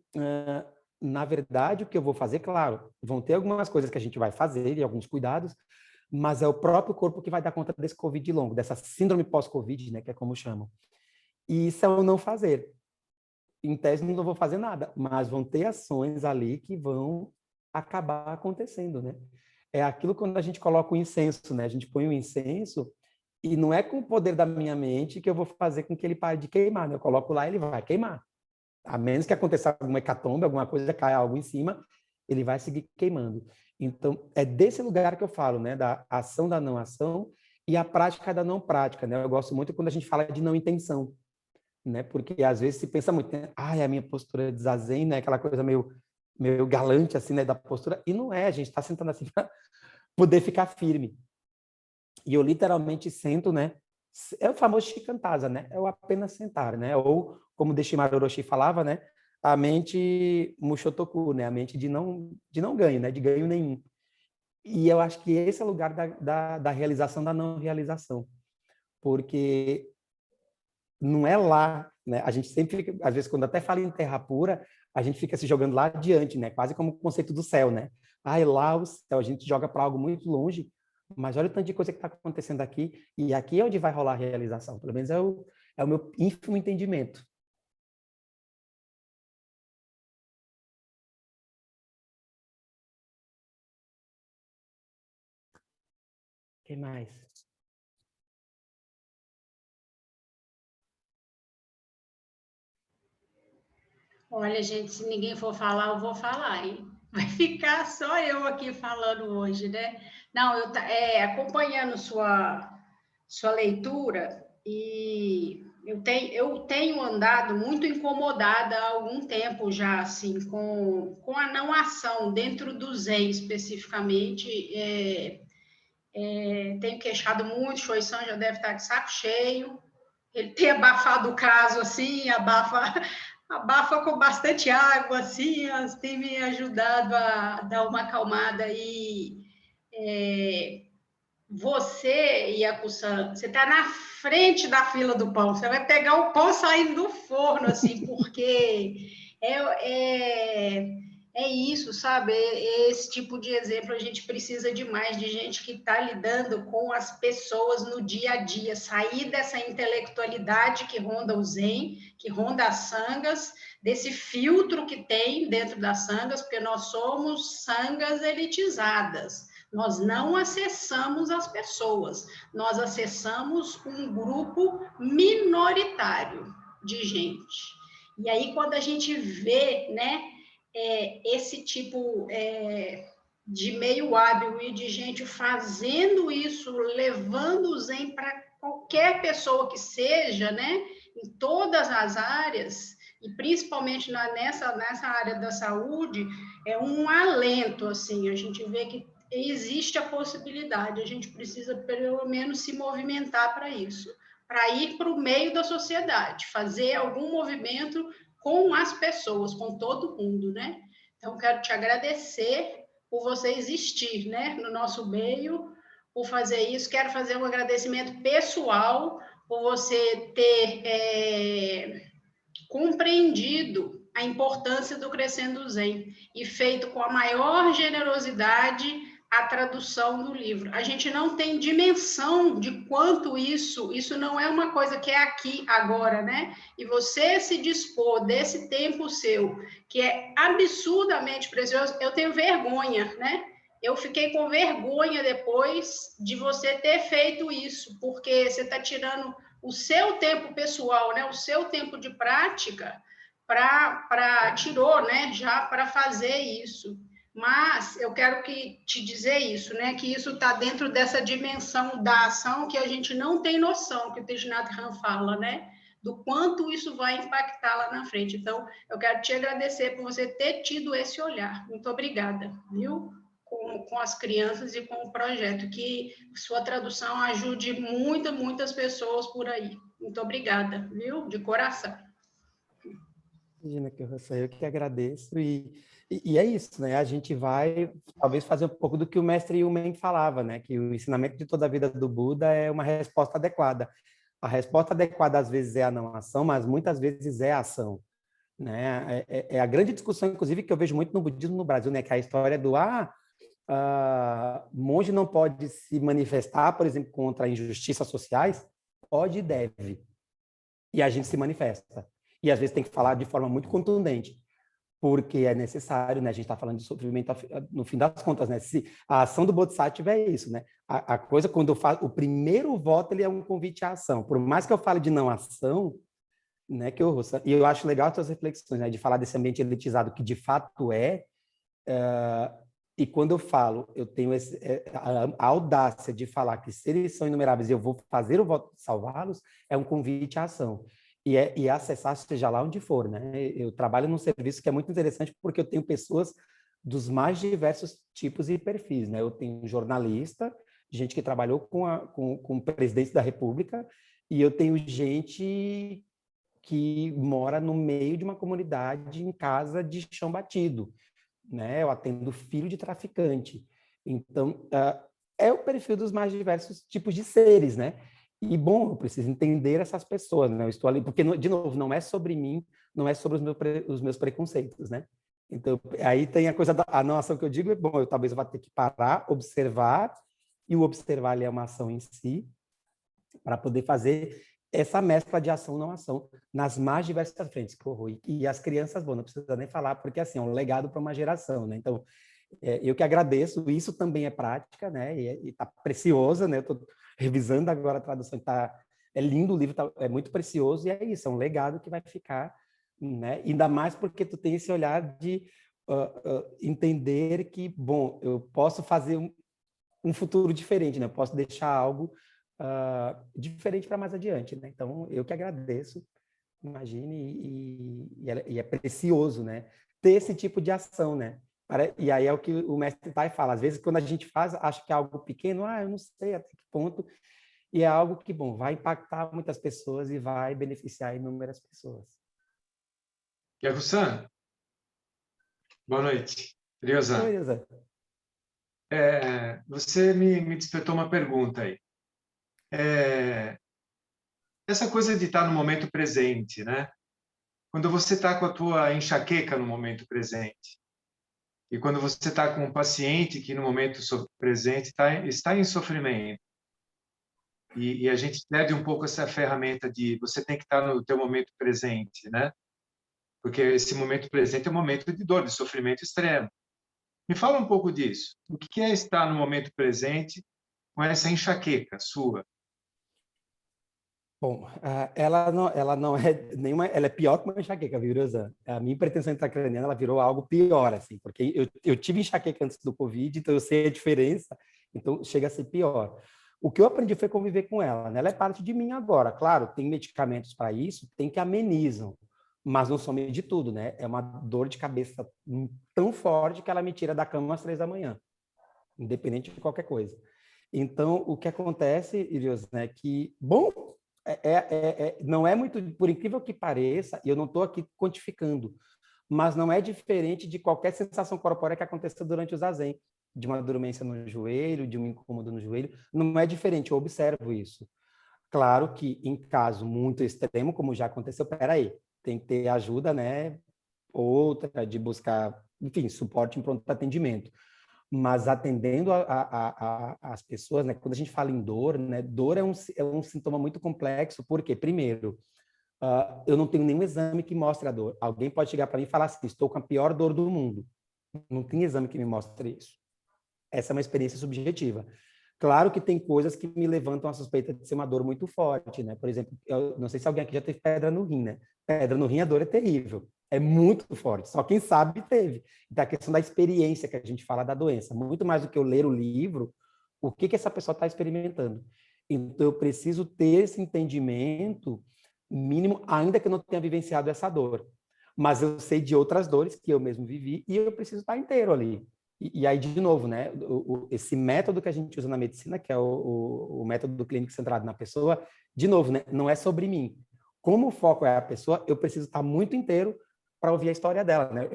Speaker 1: na verdade, o que eu vou fazer, claro, vão ter algumas coisas que a gente vai fazer e alguns cuidados, mas é o próprio corpo que vai dar conta desse COVID longo, dessa síndrome pós-COVID, né, que é como chamam. E isso é o não fazer. Em tese, não vou fazer nada, mas vão ter ações ali que vão acabar acontecendo, né? É aquilo quando a gente coloca o incenso, né? A gente põe o incenso e não é com o poder da minha mente que eu vou fazer com que ele pare de queimar, né? Eu coloco lá e ele vai queimar. A menos que aconteça alguma hecatombe, alguma coisa, caia algo em cima, ele vai seguir queimando. Então, é desse lugar que eu falo, né? Da ação da não ação e a prática da não prática, né? Eu gosto muito quando a gente fala de não intenção, né? Porque às vezes se pensa muito, né? A minha postura de zazen, né? Aquela coisa meio galante, assim, né? Da postura. E não é, a gente está sentando assim para poder ficar firme. E eu literalmente sento, né? É o famoso shikantaza, né? É o apenas sentar, né? Ou, como Deshimaru Orochi falava, né? A mente mushotoku, né? A mente de não ganho, né? De ganho nenhum. E eu acho que esse é o lugar da realização da não realização. Porque não é lá, né? A gente sempre fica, às vezes, quando até fala em terra pura, a gente fica se jogando lá adiante, né? Quase como o conceito do céu, né? É lá o céu, a gente joga para algo muito longe, mas olha o tanto de coisa que está acontecendo aqui, e aqui é onde vai rolar a realização. Pelo menos é o meu ínfimo entendimento. O que mais?
Speaker 2: Olha, gente, se ninguém for falar, eu vou falar, hein? Vai ficar só eu aqui falando hoje, né? Não, acompanhando sua leitura, e eu tenho andado muito incomodada há algum tempo já, assim, com a não ação dentro do Zen, especificamente. Tenho queixado muito, Choição já deve estar de saco cheio. Ele tem abafado o caso, assim, abafa com bastante água, assim, tem me ajudado a dar uma acalmada. E você, Iaco-san, você está na frente da fila do pão, você vai pegar o pão saindo do forno, assim, porque é isso, sabe? Esse tipo de exemplo a gente precisa demais de gente que está lidando com as pessoas no dia a dia, sair dessa intelectualidade que ronda o Zen, que ronda as sangas, desse filtro que tem dentro das sangas, porque nós somos sangas elitizadas. Nós não acessamos as pessoas, nós acessamos um grupo minoritário de gente. E aí, quando a gente vê, né, esse tipo de meio hábil e de gente fazendo isso, levando o Zen para qualquer pessoa que seja, né, em todas as áreas, e principalmente nessa área da saúde, é um alento, assim, a gente vê que existe a possibilidade, a gente precisa pelo menos se movimentar para isso, para ir para o meio da sociedade, fazer algum movimento com as pessoas, com todo mundo, né? Então, quero te agradecer por você existir, né, no nosso meio, por fazer isso. Quero fazer um agradecimento pessoal por você ter compreendido a importância do Crescendo Zen e feito com a maior generosidade a tradução do livro. A gente não tem dimensão de quanto isso não é uma coisa que é aqui, agora, né? E você se dispor desse tempo seu, que é absurdamente precioso, eu tenho vergonha, né? Eu fiquei com vergonha depois de você ter feito isso, porque você está tirando o seu tempo pessoal, né, o seu tempo de prática, tirou, né, já para fazer isso. Mas eu quero te dizer isso, né, que isso está dentro dessa dimensão da ação que a gente não tem noção, que o Thich Nhat Hanh fala, né, do quanto isso vai impactar lá na frente. Então, eu quero te agradecer por você ter tido esse olhar. Muito obrigada, viu? Com as crianças e com o projeto, que sua tradução ajude muitas pessoas por aí. Muito obrigada, viu? De coração.
Speaker 1: Imagina, que eu que agradeço. E é isso, né? A gente vai, talvez, fazer um pouco do que o mestre Yumen falava, né? Que o ensinamento de toda a vida do Buda é uma resposta adequada. A resposta adequada, às vezes, é a não ação, mas muitas vezes é a ação. Né? É a grande discussão, inclusive, que eu vejo muito no budismo no Brasil, né? Que é a história do monge não pode se manifestar, por exemplo, contra injustiças sociais. Pode e deve. E a gente se manifesta. E às vezes tem que falar de forma muito contundente, porque é necessário, né? A gente está falando de sofrimento no fim das contas, né? Se a ação do Bodhisattva é isso, né? A coisa, quando eu falo, o primeiro voto, ele é um convite à ação. Por mais que eu fale de não ação, né? E eu acho legal as suas reflexões, né? De falar desse ambiente elitizado que de fato e quando eu falo, eu tenho a audácia de falar que se eles são inumeráveis e eu vou fazer o voto de salvá-los, é um convite à ação. E acessar, seja lá onde for, né? Eu trabalho num serviço que é muito interessante porque eu tenho pessoas dos mais diversos tipos e perfis, né? Eu tenho um jornalista, gente que trabalhou com o presidente da República, e eu tenho gente que mora no meio de uma comunidade em casa de chão batido, né? Eu atendo filho de traficante. Então, é o perfil dos mais diversos tipos de seres, né? E, bom, eu preciso entender essas pessoas, né? Eu estou ali, porque, de novo, não é sobre mim, não é sobre os meus preconceitos, né? Então, aí tem a coisa a não ação que eu digo, bom, eu talvez vá ter que parar, observar, e o observar ali é uma ação em si, para poder fazer essa mescla de ação e não ação nas mais diversas frentes. E as crianças, bom, não precisa nem falar, porque assim, é um legado para uma geração, né? Então, eu que agradeço, isso também é prática, né? E está preciosa, né? Eu estou revisando agora a tradução, é lindo o livro, é muito precioso, e é isso, é um legado que vai ficar né? Ainda mais porque tu tem esse olhar de entender que, bom, eu posso fazer um futuro diferente, né? Eu posso deixar algo diferente para mais adiante, né? Então, eu que agradeço, imagine, e é precioso, né? Ter esse tipo de ação, né? E aí é o que o mestre Tai fala, às vezes quando a gente faz, acha que é algo pequeno, eu não sei até que ponto, e é algo que, bom, vai impactar muitas pessoas e vai beneficiar inúmeras pessoas.
Speaker 4: Yaku-san, boa noite.
Speaker 1: Oi,
Speaker 4: Ryosan,
Speaker 1: Elza.
Speaker 4: você me despertou uma pergunta aí. Essa coisa de estar no momento presente, né? Quando você está com a tua enxaqueca no momento presente, e quando você está com um paciente que no momento presente está em sofrimento, e a gente perde um pouco essa ferramenta de você tem que estar no teu momento presente, né? Porque esse momento presente é um momento de dor, de sofrimento extremo. Me fala um pouco disso. O que é estar no momento presente com essa enxaqueca sua?
Speaker 1: Bom, ela não é nenhuma, ela é pior que uma enxaqueca, viu, Rosan? A minha hipertensão intracraniana, ela virou algo pior, assim, porque eu tive enxaqueca antes do Covid, então eu sei a diferença, então chega a ser pior. O que eu aprendi foi conviver com ela, né? Ela é parte de mim agora. Claro, tem medicamentos para isso, tem que amenizam, mas não some de tudo, né? É uma dor de cabeça tão forte que ela me tira da cama às 3 da manhã, independente de qualquer coisa. Então, o que acontece, Irios, né, que, bom, não é muito, por incrível que pareça, e eu não estou aqui quantificando, mas não é diferente de qualquer sensação corpórea que aconteça durante o zazen, de uma dormência no joelho, de um incômodo no joelho, não é diferente, eu observo isso. Claro que em caso muito extremo, como já aconteceu, peraí, tem que ter ajuda, né, outra, de buscar, enfim, suporte em pronto atendimento. Mas atendendo as pessoas, né, quando a gente fala em dor, né, dor é um sintoma muito complexo, porque, primeiro, eu não tenho nenhum exame que mostre a dor. Alguém pode chegar para mim e falar assim, estou com a pior dor do mundo. Não tem exame que me mostre isso. Essa é uma experiência subjetiva. Claro que tem coisas que me levantam a suspeita de ser uma dor muito forte, né? Por exemplo, eu não sei se alguém aqui já teve pedra no rim, né? Pedra no rim, a dor é terrível. É muito forte. Só quem sabe teve. Então, a questão da experiência que a gente fala da doença. Muito mais do que eu ler o livro, o que essa pessoa está experimentando. Então, eu preciso ter esse entendimento mínimo, ainda que eu não tenha vivenciado essa dor. Mas eu sei de outras dores que eu mesmo vivi e eu preciso estar inteiro ali. E aí, de novo, né, esse método que a gente usa na medicina, que é o método clínico centrado na pessoa, de novo, né, não é sobre mim. Como o foco é a pessoa, eu preciso estar muito inteiro para ouvir a história dela, né?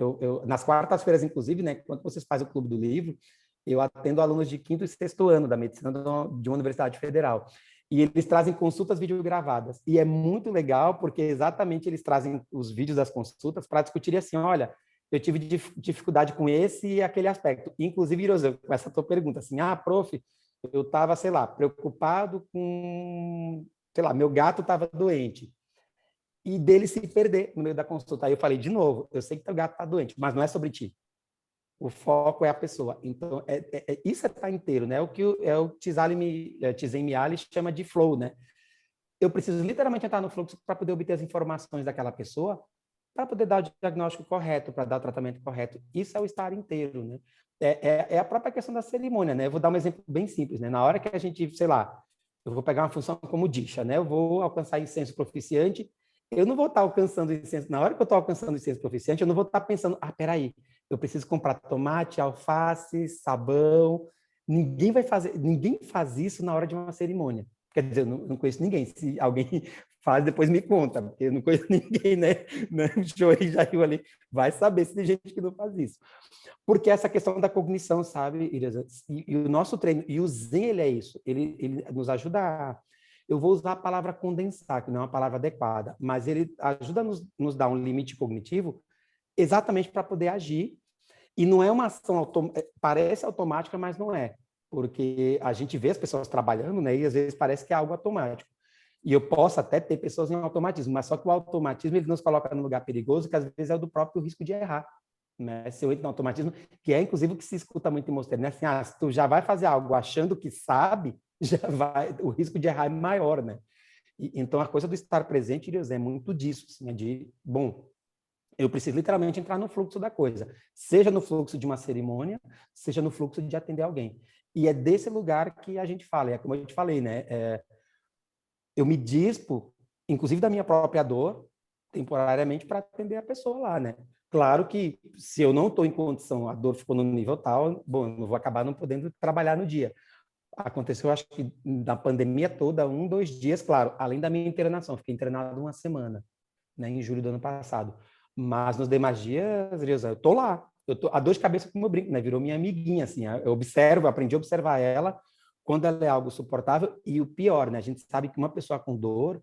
Speaker 1: Nas quartas-feiras, inclusive, né, quando vocês fazem o Clube do Livro, eu atendo alunos de 5º e 6º ano da medicina de uma universidade federal. E eles trazem consultas videogravadas. E é muito legal, porque exatamente eles trazem os vídeos das consultas para discutir assim, olha, eu tive dificuldade com esse e aquele aspecto. Inclusive, Irosan, com essa tua pergunta, assim, prof, eu estava, sei lá, preocupado com, sei lá, meu gato estava doente. E dele se perder no meio da consulta. Aí eu falei, de novo, eu sei que teu gato está doente, mas não é sobre ti. O foco é a pessoa. Então, isso é estar inteiro, né? O que o Csikszentmihalyi chama de flow, né? Eu preciso literalmente entrar no fluxo para poder obter as informações daquela pessoa, para poder dar o diagnóstico correto, para dar o tratamento correto. Isso é o estar inteiro, né? É a própria questão da cerimônia, né? Eu vou dar um exemplo bem simples, né? Na hora que a gente, sei lá, eu vou pegar uma função como Diksha, né? Eu vou alcançar incenso proficiente, eu não vou estar alcançando incenso. Na hora que eu estou alcançando incenso proficiente, eu não vou estar pensando, peraí, eu preciso comprar tomate, alface, sabão. Ninguém faz isso na hora de uma cerimônia. Quer dizer, eu não conheço ninguém. Se alguém faz, depois me conta, porque eu não conheço ninguém, né? O Joey já riu ali. Vai saber se tem gente que não faz isso. Porque essa questão da cognição, sabe, Ireza? E o nosso treino, e o Zen, ele é isso. Ele nos ajuda a... Eu vou usar a palavra condensar, que não é uma palavra adequada, mas ele ajuda a nos dar um limite cognitivo exatamente para poder agir. E não é uma ação, parece automática, mas não é. Porque a gente vê as pessoas trabalhando, né? E às vezes parece que é algo automático. E eu posso até ter pessoas em automatismo, mas só que o automatismo ele nos coloca num lugar perigoso, que às vezes é o do próprio risco de errar. Né? Se eu entro no automatismo, que é inclusive o que se escuta muito em mosteiro, né? Assim, se tu já vai fazer algo achando que sabe, o risco de errar é maior, né? Então a coisa do estar presente, Deus, é muito disso, assim, é de, bom, Eu preciso literalmente entrar no fluxo da coisa, seja no fluxo de uma cerimônia, seja no fluxo de atender alguém. E é desse lugar que a gente fala, é como eu te falei, né? Eu me dispo, inclusive da minha própria dor, temporariamente para atender a pessoa lá, né? Claro que se eu não estou em condição, a dor ficou no nível tal, bom, eu vou acabar não podendo trabalhar no dia. Aconteceu, acho que na pandemia toda, 2 dias, claro, além da minha internação, fiquei internado 1 semana, né, em julho do ano passado. Mas nos demais dias, eu tô lá. A dor de cabeça, como eu brinco, né, virou minha amiguinha, assim. Eu observo, aprendi a observar ela quando ela é algo suportável. E o pior, né, a gente sabe que uma pessoa com dor,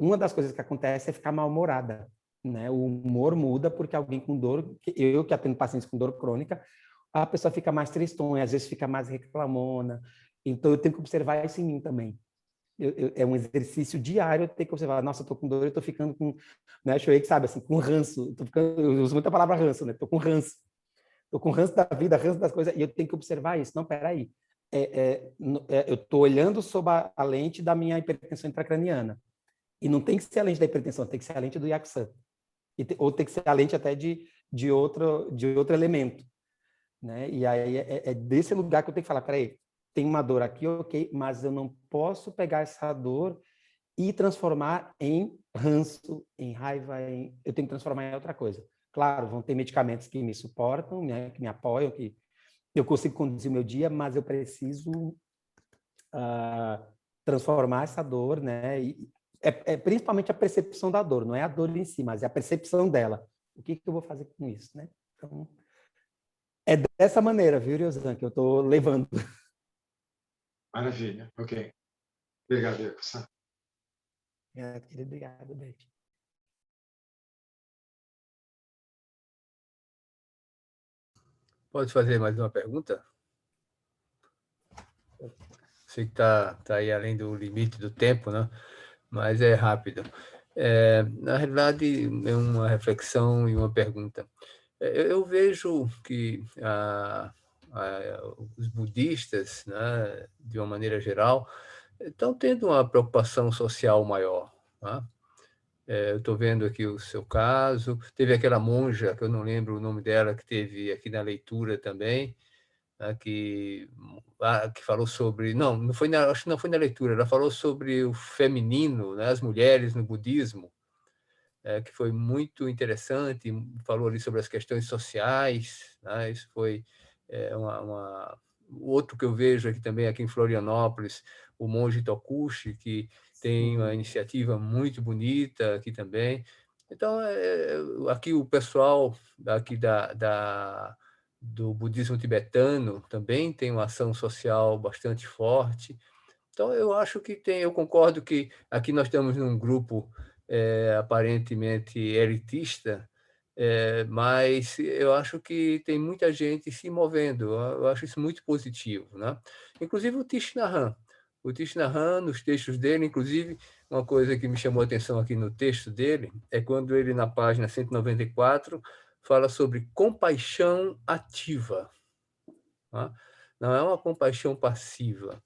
Speaker 1: uma das coisas que acontece é ficar mal-humorada, né? O humor muda porque alguém com dor, eu que atendo pacientes com dor crônica, a pessoa fica mais tristonha, às vezes fica mais reclamona. Então, eu tenho que observar isso em mim também. É um exercício diário, eu tenho que observar, nossa, eu tô com dor, eu tô ficando com, né, que sabe, assim, com ranço, eu uso muita palavra ranço, né, tô com ranço da vida, ranço das coisas, e eu tenho que observar isso, não, peraí, eu tô olhando sob a lente da minha hipertensão intracraniana, e não tem que ser a lente da hipertensão, tem que ser a lente do Yaksan, ou tem que ser a lente até de outro elemento, né, e aí é desse lugar que eu tenho que falar, peraí, tem uma dor aqui, ok, mas eu não posso pegar essa dor e transformar em ranço, em raiva, eu tenho que transformar em outra coisa. Claro, vão ter medicamentos que me suportam, né, que me apoiam, que eu consigo conduzir o meu dia, mas eu preciso transformar essa dor, né? E principalmente a percepção da dor, não é a dor em si, mas é a percepção dela. O que eu vou fazer com isso, né? Então, é dessa maneira, viu, Ryosan, que eu estou levando.
Speaker 4: Maravilha, ok. Obrigado, Yaksan.
Speaker 1: Obrigado, Beth.
Speaker 5: Pode fazer mais uma pergunta? Sei que está aí além do limite do tempo, né? Mas é rápido. Na realidade, é uma reflexão e uma pergunta. Eu vejo que os budistas, né, de uma maneira geral, estão tendo uma preocupação social maior. Né? Eu estou vendo aqui o seu caso. Teve aquela monja, que eu não lembro o nome dela, que teve aqui na leitura também, né, que falou sobre... Não foi acho que não foi na leitura, ela falou sobre o feminino, né, as mulheres no budismo, que foi muito interessante, falou ali sobre as questões sociais, né? Isso foi o outro que eu vejo aqui também, aqui em Florianópolis, o monge Tokushi, que tem uma iniciativa muito bonita aqui também. Então, aqui o pessoal aqui do budismo tibetano também tem uma ação social bastante forte. Então, eu acho que eu concordo que aqui nós estamos num grupo aparentemente elitista, mas eu acho que tem muita gente se movendo. Eu acho isso muito positivo, né? Inclusive o Thich Nhat Hanh. O Thich Nhat Hanh, nos textos dele, inclusive, uma coisa que me chamou a atenção aqui no texto dele é quando ele, na página 194, fala sobre compaixão ativa. Né? Não é uma compaixão passiva.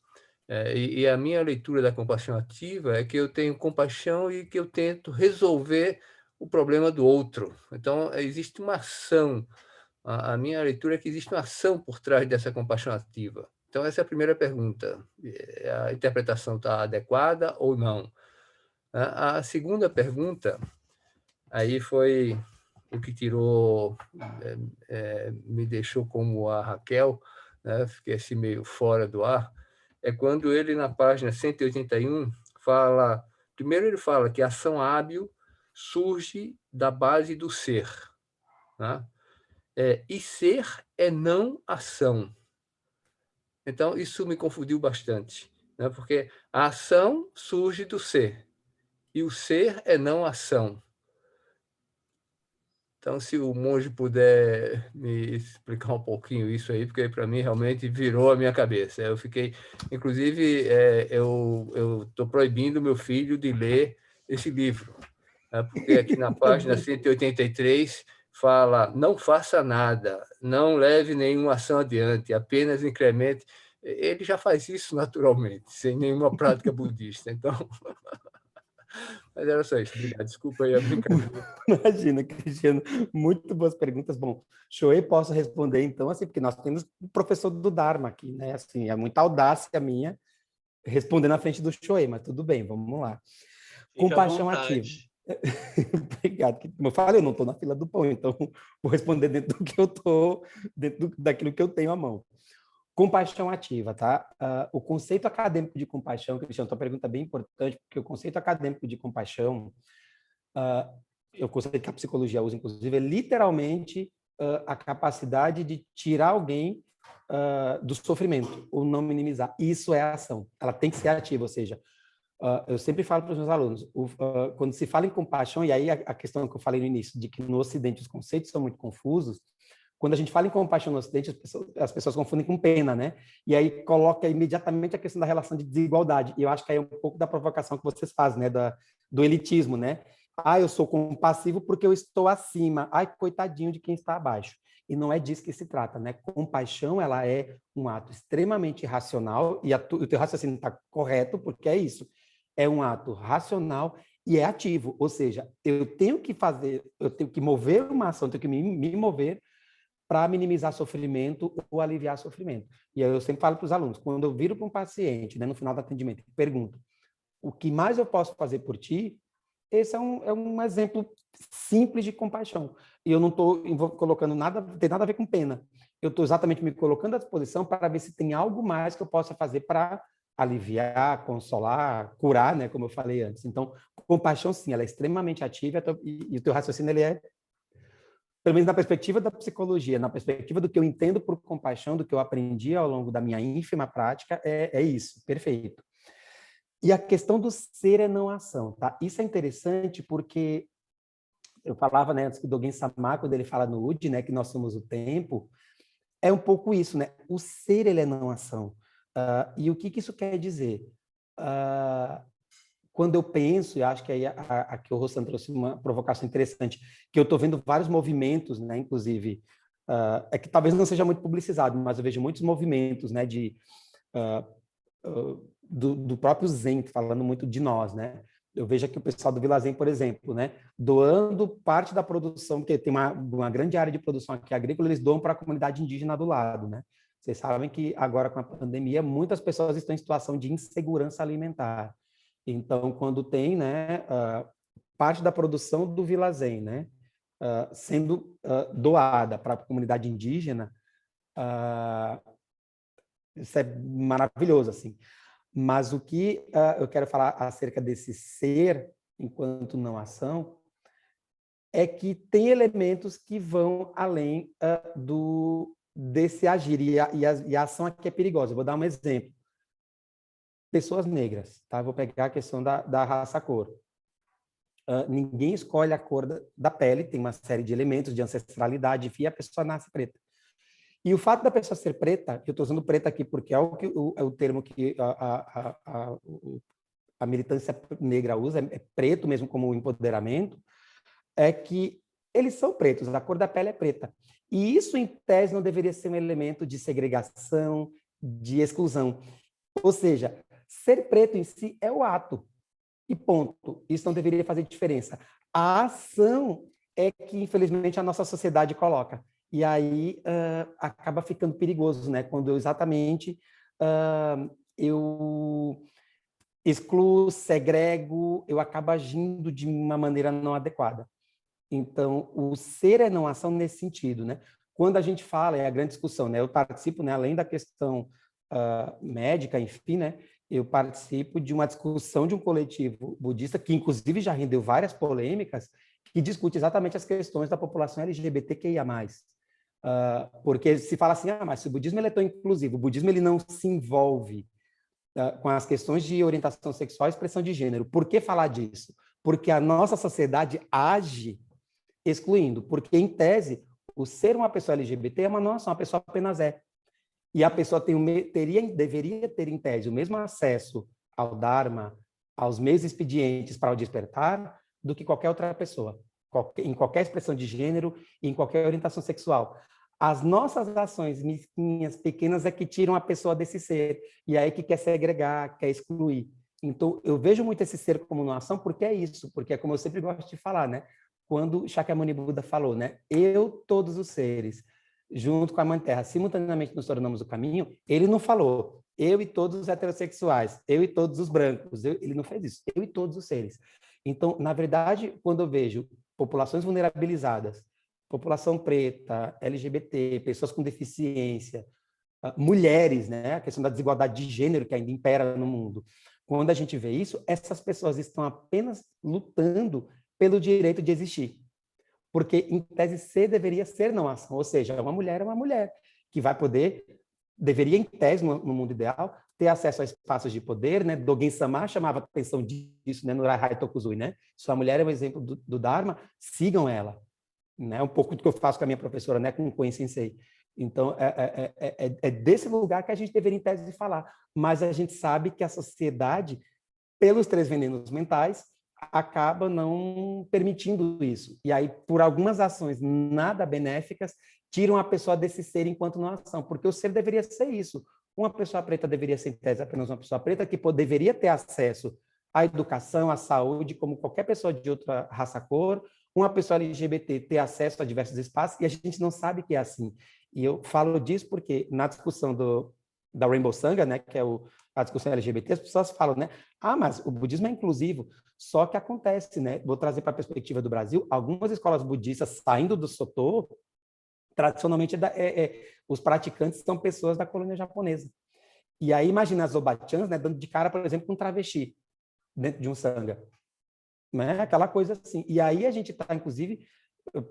Speaker 5: E a minha leitura da compaixão ativa é que eu tenho compaixão e que eu tento resolver o problema do outro. Então, existe uma ação. A minha leitura é que existe uma ação por trás dessa compaixão ativa. Então, essa é a primeira pergunta. A interpretação está adequada ou não? A segunda pergunta, aí foi o que tirou, me deixou como a Raquel, né? Fiquei assim meio fora do ar, é quando ele, na página 181, fala... Primeiro ele fala que a ação hábil surge da base do ser. Né? E ser é não ação. Então, isso me confundiu bastante, né? Porque a ação surge do ser, e o ser é não ação. Então, se o monge puder me explicar um pouquinho isso aí, porque para mim realmente virou a minha cabeça. Eu fiquei, inclusive, eu estou proibindo meu filho de ler esse livro, né? Porque aqui na página 183 fala: não faça nada, não leve nenhuma ação adiante, apenas incremente. Ele já faz isso naturalmente, sem nenhuma prática budista. Então, Mas era só isso. Obrigado. Desculpa aí a brincadeira.
Speaker 1: Imagina, Cristiano, muito boas perguntas. Bom, Shoei, posso responder então, assim, porque nós temos o professor do Dharma aqui, né? Assim, é muita audácia minha responder na frente do Shoei, mas tudo bem, vamos lá.
Speaker 3: Fique
Speaker 1: Compaixão ativa. Obrigado. Como eu falei, eu não estou na fila do pão, então vou responder dentro do que eu estou, dentro daquilo que eu tenho à mão. Compaixão ativa, tá? O conceito acadêmico de compaixão, Cristiano, tua pergunta é bem importante, porque o conceito acadêmico de compaixão, o conceito que a psicologia usa, inclusive, é literalmente a capacidade de tirar alguém do sofrimento, ou não minimizar. Isso é a ação. Ela tem que ser ativa, ou seja, eu sempre falo para os meus alunos, quando se fala em compaixão, e aí a questão que eu falei no início, de que no Ocidente os conceitos são muito confusos, quando a gente fala em compaixão no Ocidente, as pessoas confundem com pena, né? E aí coloca imediatamente a questão da relação de desigualdade. E eu acho que aí é um pouco da provocação que vocês fazem, né? Do elitismo, né? Eu sou compassivo porque eu estou acima. Coitadinho de quem está abaixo. E não é disso que se trata, né? Compaixão, ela é um ato extremamente racional, e o teu raciocínio está correto, porque é isso. É um ato racional e é ativo. Ou seja, eu tenho que mover uma ação, eu tenho que me mover para minimizar sofrimento ou aliviar sofrimento. E eu sempre falo para os alunos, quando eu viro para um paciente, né, no final do atendimento, pergunto, o que mais eu posso fazer por ti? Esse é um exemplo simples de compaixão. E eu não estou colocando nada, não tem nada a ver com pena. Eu estou exatamente me colocando à disposição para ver se tem algo mais que eu possa fazer para aliviar, consolar, curar, né, como eu falei antes. Então, compaixão, sim, ela é extremamente ativa e o teu raciocínio, ele é, pelo menos na perspectiva da psicologia, na perspectiva do que eu entendo por compaixão, do que eu aprendi ao longo da minha ínfima prática, é isso, perfeito. E a questão do ser é não ação, tá? Isso é interessante porque eu falava, né, antes que o Dogen Samar, quando ele fala no Ud, né, que nós somos o tempo, é um pouco isso, né? O ser, ele é não ação. E o que isso quer dizer? Quando eu penso, e acho que aí aqui o Rossan trouxe uma provocação interessante, que eu estou vendo vários movimentos, né, inclusive, é que talvez não seja muito publicizado, mas eu vejo muitos movimentos, né, do próprio Zen, falando muito de nós, né? Eu vejo aqui o pessoal do Vila Zen, por exemplo, né, doando parte da produção, porque tem uma grande área de produção aqui agrícola, eles doam para a comunidade indígena do lado, né? Vocês sabem que agora com a pandemia, muitas pessoas estão em situação de insegurança alimentar. Então, quando tem, né, parte da produção do Vila Zen, né, sendo doada para a comunidade indígena, isso é maravilhoso, assim. Mas o que eu quero falar acerca desse ser, enquanto não ação, é que tem elementos que vão além desse agir, e a ação aqui é perigosa. Eu vou dar um exemplo. Pessoas negras, tá? Vou pegar a questão da raça-cor. Ninguém escolhe a cor da pele, tem uma série de elementos de ancestralidade, e a pessoa nasce preta. E o fato da pessoa ser preta, eu estou usando preta aqui porque é o termo que a militância negra usa, é preto mesmo como empoderamento, é que eles são pretos, a cor da pele é preta. E isso, em tese, não deveria ser um elemento de segregação, de exclusão. Ou seja, ser preto em si é o ato. E ponto. Isso não deveria fazer diferença. A ação é que, infelizmente, a nossa sociedade coloca. E aí acaba ficando perigoso, né? Quando eu excluo, segrego, eu acabo agindo de uma maneira não adequada. Então, o ser é não ação nesse sentido, né? Quando a gente fala, é a grande discussão, né? Eu participo, né, além da questão médica, enfim, né? Eu participo de uma discussão de um coletivo budista que, inclusive, já rendeu várias polêmicas, que discute exatamente as questões da população LGBTQIA+. Porque se fala assim, mas se o budismo ele é tão inclusivo, o budismo ele não se envolve com as questões de orientação sexual e expressão de gênero. Por que falar disso? Porque a nossa sociedade age excluindo, porque, em tese, o ser uma pessoa LGBT é uma noção, a pessoa apenas é. E a pessoa deveria ter, em tese, o mesmo acesso ao Dharma, aos meios expedientes para o despertar, do que qualquer outra pessoa, em qualquer expressão de gênero e em qualquer orientação sexual. As nossas ações mesquinhas, pequenas, é que tiram a pessoa desse ser, e aí que quer segregar, quer excluir. Então, eu vejo muito esse ser como uma ação, porque é isso, porque é como eu sempre gosto de falar, né? Quando Shakyamuni Buda falou, né? Eu, todos os seres, junto com a Mãe Terra, simultaneamente nos tornamos o caminho, ele não falou, eu e todos os heterossexuais, eu e todos os brancos, ele não fez isso, eu e todos os seres. Então, na verdade, quando eu vejo populações vulnerabilizadas, população preta, LGBT, pessoas com deficiência, mulheres, né? A questão da desigualdade de gênero que ainda impera no mundo. Quando a gente vê isso, essas pessoas estão apenas lutando pelo direito de existir. Porque, em tese, ser deveria ser não ação. Ou seja, uma mulher é uma mulher que vai poder, deveria, em tese, no mundo ideal, ter acesso a espaços de poder, né? Dogen-sama chamava atenção disso, né? No Rahai Tokuzui, né? Sua mulher é um exemplo do Dharma, sigam ela. Né? Um pouco do que eu faço com a minha professora, né? Com o Koen Sensei. Então, é desse lugar que a gente deveria, em tese, falar. Mas a gente sabe que a sociedade, pelos 3 venenos mentais, acaba não permitindo isso. E aí, por algumas ações nada benéficas, tiram a pessoa desse ser enquanto não ação. Porque o ser deveria ser isso. Uma pessoa preta deveria ser, em tese, apenas uma pessoa preta que deveria ter acesso à educação, à saúde, como qualquer pessoa de outra raça, cor. Uma pessoa LGBT ter acesso a diversos espaços, e a gente não sabe que é assim. E eu falo disso porque, na discussão da Rainbow Sangha, né, que é a discussão LGBT, as pessoas falam, né, mas o budismo é inclusivo. Só que acontece, né, vou trazer para a perspectiva do Brasil, algumas escolas budistas saindo do Sotô, tradicionalmente, os praticantes são pessoas da colônia japonesa. E aí, imagina as obachans, né, dando de cara, por exemplo, com um travesti dentro de um sangha. Né? Aquela coisa assim. E aí a gente está, inclusive,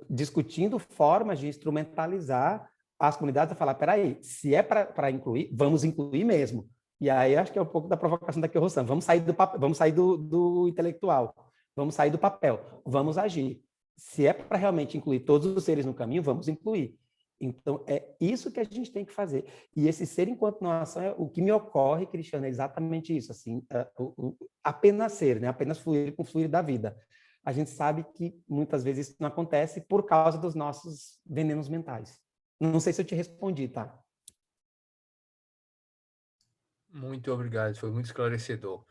Speaker 1: discutindo formas de instrumentalizar as comunidades a falar, peraí, se é para incluir, vamos incluir mesmo. E aí acho que é um pouco da provocação da Kyo-san. Vamos sair do papel, vamos sair do intelectual, vamos sair do papel, vamos agir. Se é para realmente incluir todos os seres no caminho, vamos incluir. Então, é isso que a gente tem que fazer. E esse ser enquanto não ação, o que me ocorre, Cristiano, é exatamente isso, assim, apenas ser, né? Apenas fluir com o fluir da vida. A gente sabe que muitas vezes isso não acontece por causa dos nossos venenos mentais. Não sei se eu te respondi, tá?
Speaker 5: Muito obrigado, foi muito esclarecedor.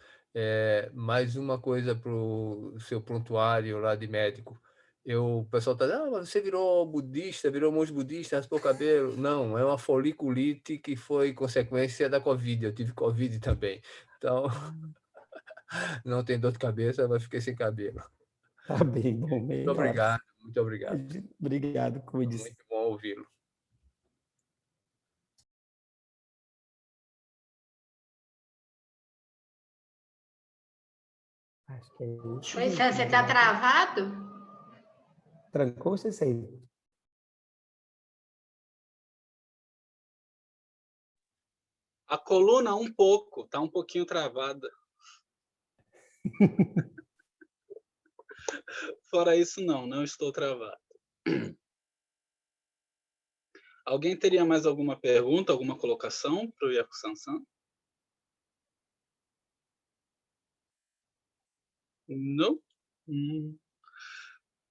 Speaker 5: Mais uma coisa para o seu prontuário lá de médico. O pessoal está dizendo, mas você virou budista, virou monge budista, raspou o cabelo. Não, é uma foliculite que foi consequência da Covid. Eu tive Covid também. Então, não tem dor de cabeça, mas fiquei sem cabelo.
Speaker 1: Tá bem, bom.
Speaker 5: Muito obrigado, muito obrigado.
Speaker 1: Obrigado, como eu disse.
Speaker 5: Muito bom ouvi-lo.
Speaker 1: Acho que é isso.
Speaker 2: Oi, você está travado?
Speaker 1: Trancou, Sensei?
Speaker 3: A coluna um pouco, está um pouquinho travada. Fora isso, não estou travado. Alguém teria mais alguma pergunta, alguma colocação para o Yaku-san? Não?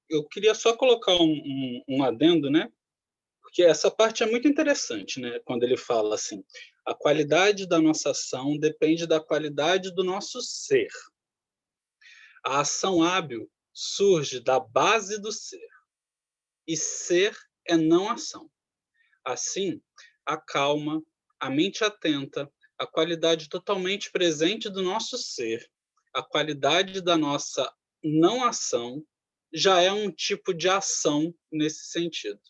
Speaker 3: Eu queria só colocar um adendo, né? Porque essa parte é muito interessante, né? Quando ele fala assim, a qualidade da nossa ação depende da qualidade do nosso ser. A ação hábil surge da base do ser. E ser é não ação. Assim, a calma, a mente atenta, a qualidade totalmente presente do nosso ser, a qualidade da nossa não ação, já é um tipo de ação nesse sentido.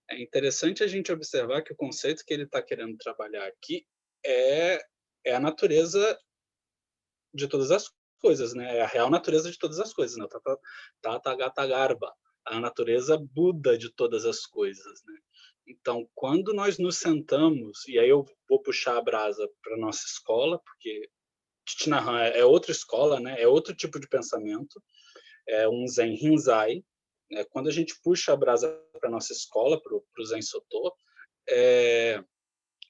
Speaker 3: É interessante a gente observar que o conceito que ele está querendo trabalhar aqui é a natureza de todas as coisas, né? É a real natureza de todas as coisas, né? Tathagata-garbha, a natureza Buda de todas as coisas, né? Então, quando nós nos sentamos, e aí eu vou puxar a brasa para nossa escola, porque Chichinahan é outra escola, né? É outro tipo de pensamento, é um Zen Rinzai. Quando a gente puxa a brasa para nossa escola, para o Zen Soto,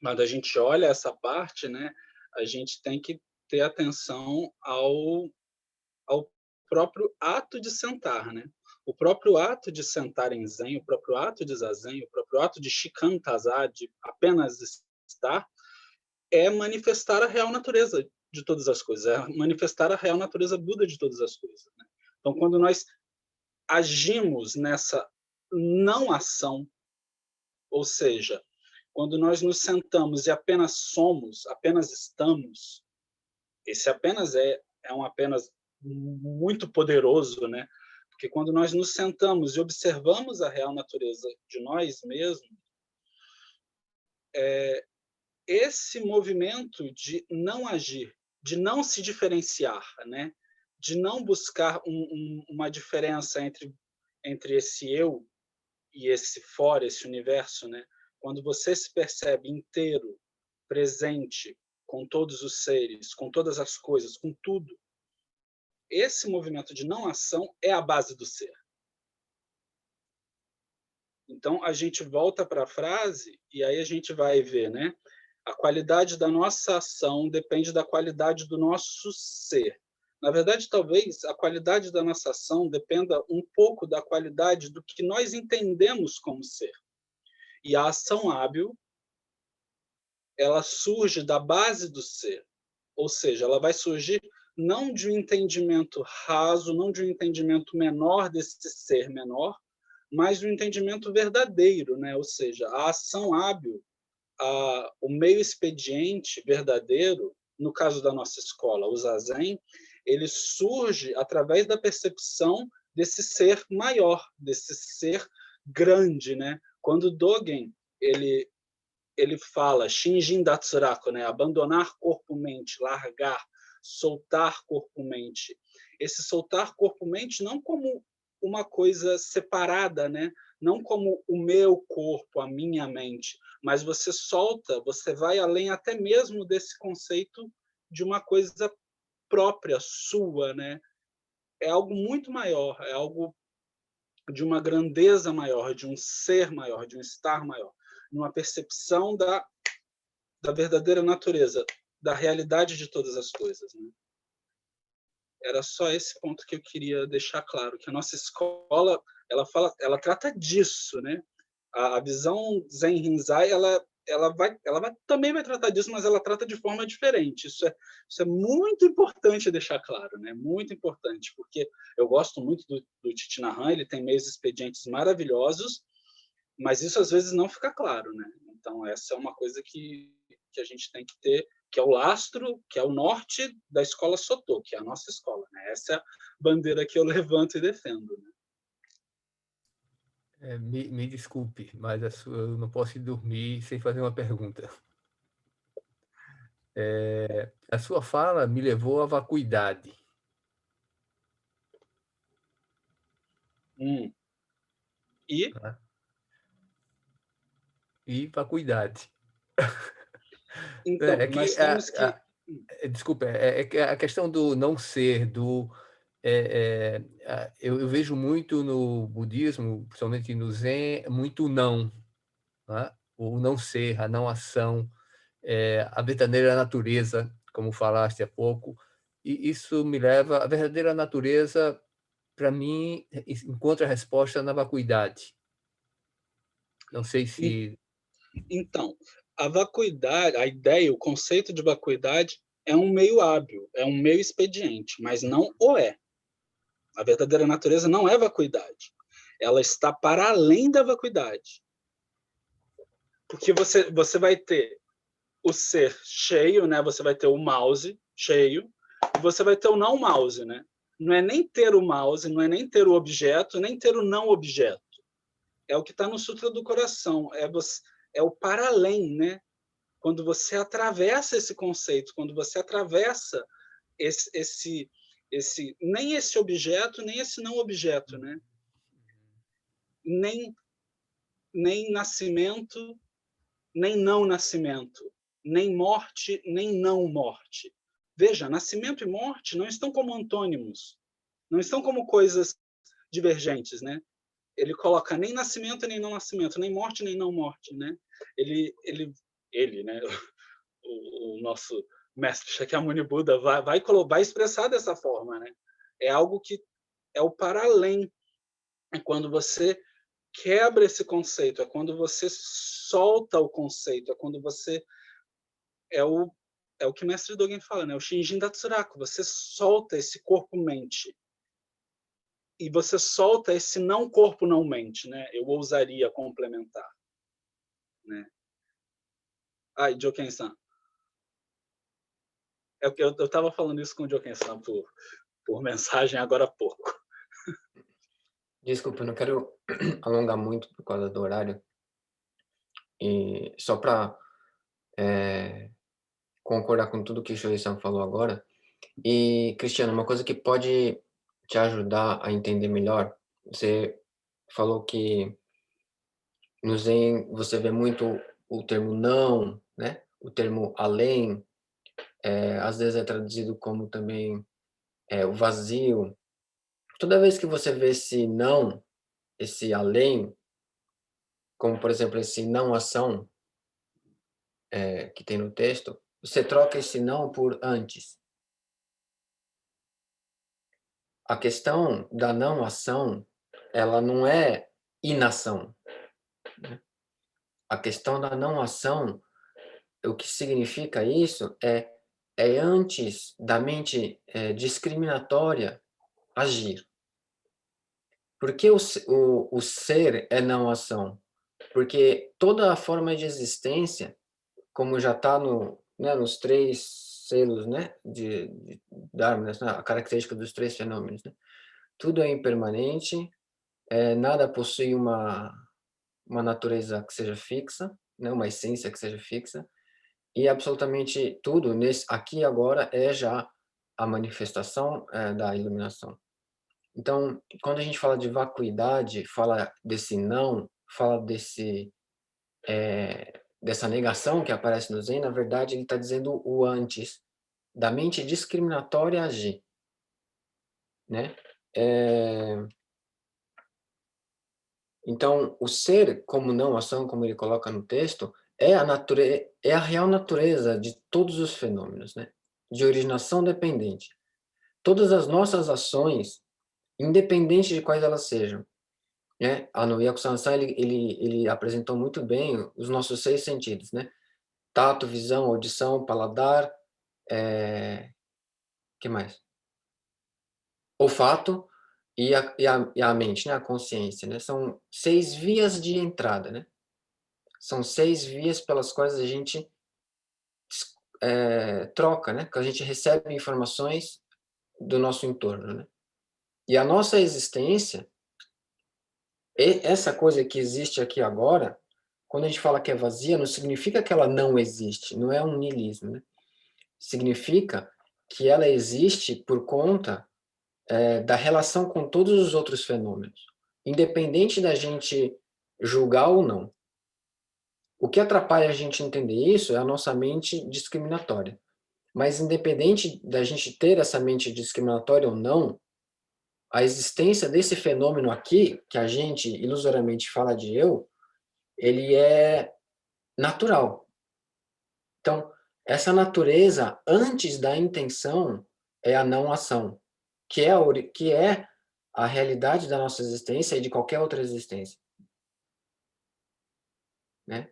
Speaker 3: quando a gente olha essa parte, né? A gente tem que ter atenção ao próprio ato de sentar, né? O próprio ato de sentar em Zen, o próprio ato de Zazen, o próprio ato de Shikan Taza, de apenas estar, é manifestar a real natureza de todas as coisas, é manifestar a real natureza Buda de todas as coisas, né? Então, quando nós agimos nessa não ação, ou seja, quando nós nos sentamos e apenas somos, apenas estamos, esse apenas é um apenas muito poderoso, né? Porque quando nós nos sentamos e observamos a real natureza de nós mesmos, esse movimento de não agir, de não se diferenciar, né? De não buscar uma diferença entre esse eu e esse fora, esse universo, né? Quando você se percebe inteiro, presente, com todos os seres, com todas as coisas, com tudo, esse movimento de não ação é a base do ser. Então, a gente volta para a frase e aí a gente vai ver, né? A qualidade da nossa ação depende da qualidade do nosso ser. Na verdade, talvez a qualidade da nossa ação dependa um pouco da qualidade do que nós entendemos como ser. E a ação hábil, ela surge da base do ser. Ou seja, ela vai surgir não de um entendimento raso, não de um entendimento menor desse ser menor, mas de um entendimento verdadeiro, né? Ou seja, a ação hábil, o meio expediente verdadeiro, no caso da nossa escola, o Zazen, ele surge através da percepção desse ser maior, desse ser grande, né? Quando Dogen ele fala Shinjin Datsuraku, né? Abandonar corpo-mente, largar, soltar corpo-mente. Esse soltar corpo-mente não como uma coisa separada, né? Não como o meu corpo, a minha mente, mas você solta, você vai além até mesmo desse conceito de uma coisa própria, sua, né? É algo muito maior, é algo de uma grandeza maior, de um ser maior, de um estar maior, numa percepção da verdadeira natureza, da realidade de todas as coisas, né? Era só esse ponto que eu queria deixar claro, que a nossa escola, ela trata disso, né? A visão Zen Rinzai, ela também vai tratar disso, mas ela trata de forma diferente. Isso é muito importante deixar claro, né? Muito importante, porque eu gosto muito do Thich Nhat Hanh, ele tem meios expedientes maravilhosos, mas isso às vezes não fica claro, né? Então essa é uma coisa que a gente tem que ter, que é o lastro, que é o norte da escola Soto, que é a nossa escola, né? Essa é a bandeira que eu levanto e defendo, né?
Speaker 5: Me desculpe, mas eu não posso ir dormir sem fazer uma pergunta. A sua fala me levou à vacuidade.
Speaker 3: E?
Speaker 5: Né? E vacuidade.
Speaker 3: Então,
Speaker 5: Nós
Speaker 3: temos que...
Speaker 5: Desculpa, a questão do não ser, eu vejo muito no budismo, principalmente no Zen, muito não, né? O não ser, a não ação, a verdadeira natureza, como falaste há pouco, e isso me leva, a verdadeira natureza, para mim, encontra a resposta na vacuidade. Não sei se...
Speaker 3: Então, a vacuidade, a ideia, o conceito de vacuidade é um meio hábil, é um meio expediente, mas não o é. A verdadeira natureza não é vacuidade. Ela está para além da vacuidade. Porque você vai ter o ser cheio, né? Você vai ter o mouse cheio, e você vai ter o não mouse, né? Não é nem ter o mouse, não é nem ter o objeto, nem ter o não objeto. É o que está no Sutra do Coração. É o para além, né? Quando você atravessa esse conceito, quando você atravessa nem esse objeto, nem esse não objeto, né? Nem nascimento, nem não nascimento, nem morte, nem não morte. Veja, nascimento e morte não estão como antônimos, não estão como coisas divergentes, né? Ele coloca nem nascimento, nem não nascimento, nem morte, nem não morte, né? Ele, né? O nosso mestre Shakyamuni Buda vai expressar dessa forma, né? É algo que é o para além. É quando você quebra esse conceito, é quando você solta o conceito, é quando você é o que o mestre Dogen fala, né? O Shinjin Datsuraku, você solta esse corpo-mente. E você solta esse não corpo, não mente, né? Eu ousaria complementar, né? Ai, Joken-san. Eu estava falando isso com o Joken-san por mensagem agora há pouco.
Speaker 6: Desculpa, eu não quero alongar muito por causa do horário. E só para concordar com tudo que o Shoei-san falou agora. E, Cristiano, uma coisa que pode te ajudar a entender melhor, você falou que no Zen você vê muito o termo não, né? O termo além, às vezes é traduzido como também o vazio. Toda vez que você vê esse não, esse além, como por exemplo esse não ação que tem no texto, você troca esse não por antes. A questão da não ação, ela não é inação. Né? A questão da não ação, o que significa isso é antes da mente discriminatória agir. Por que o ser é não ação? Porque toda a forma de existência, como já está nos 3 selos, né, de Dharma, né, a característica dos 3 fenômenos, né? Tudo é impermanente, nada possui uma natureza que seja fixa, né, uma essência que seja fixa, e absolutamente tudo aqui e agora é já a manifestação da iluminação. Então, quando a gente fala de vacuidade, fala desse não, fala dessa negação que aparece no Zen, na verdade ele está dizendo o antes da mente discriminatória agir, né? Então, o ser como não ação, como ele coloca no texto, é a real natureza de todos os fenômenos, né? De originação dependente. Todas as nossas ações, independente de quais elas sejam, né? No Yakusan-san, ele apresentou muito bem os nossos 6 sentidos, né? Tato, visão, audição, paladar, que mais? Olfato e a mente, né? A consciência, né? São 6 vias de entrada, né? São 6 vias pelas quais a gente troca, né? Que a gente recebe informações do nosso entorno, né? E a nossa existência, essa coisa que existe aqui agora, quando a gente fala que é vazia, não significa que ela não existe, não é um niilismo, né? Significa que ela existe por conta da relação com todos os outros fenômenos, independente da gente julgar ou não. O que atrapalha a gente entender isso é a nossa mente discriminatória. Mas independente da gente ter essa mente discriminatória ou não, a existência desse fenômeno aqui, que a gente ilusoriamente fala de eu, ele é natural. Então, essa natureza, antes da intenção, é a não ação, que é a realidade da nossa existência e de qualquer outra existência. Né?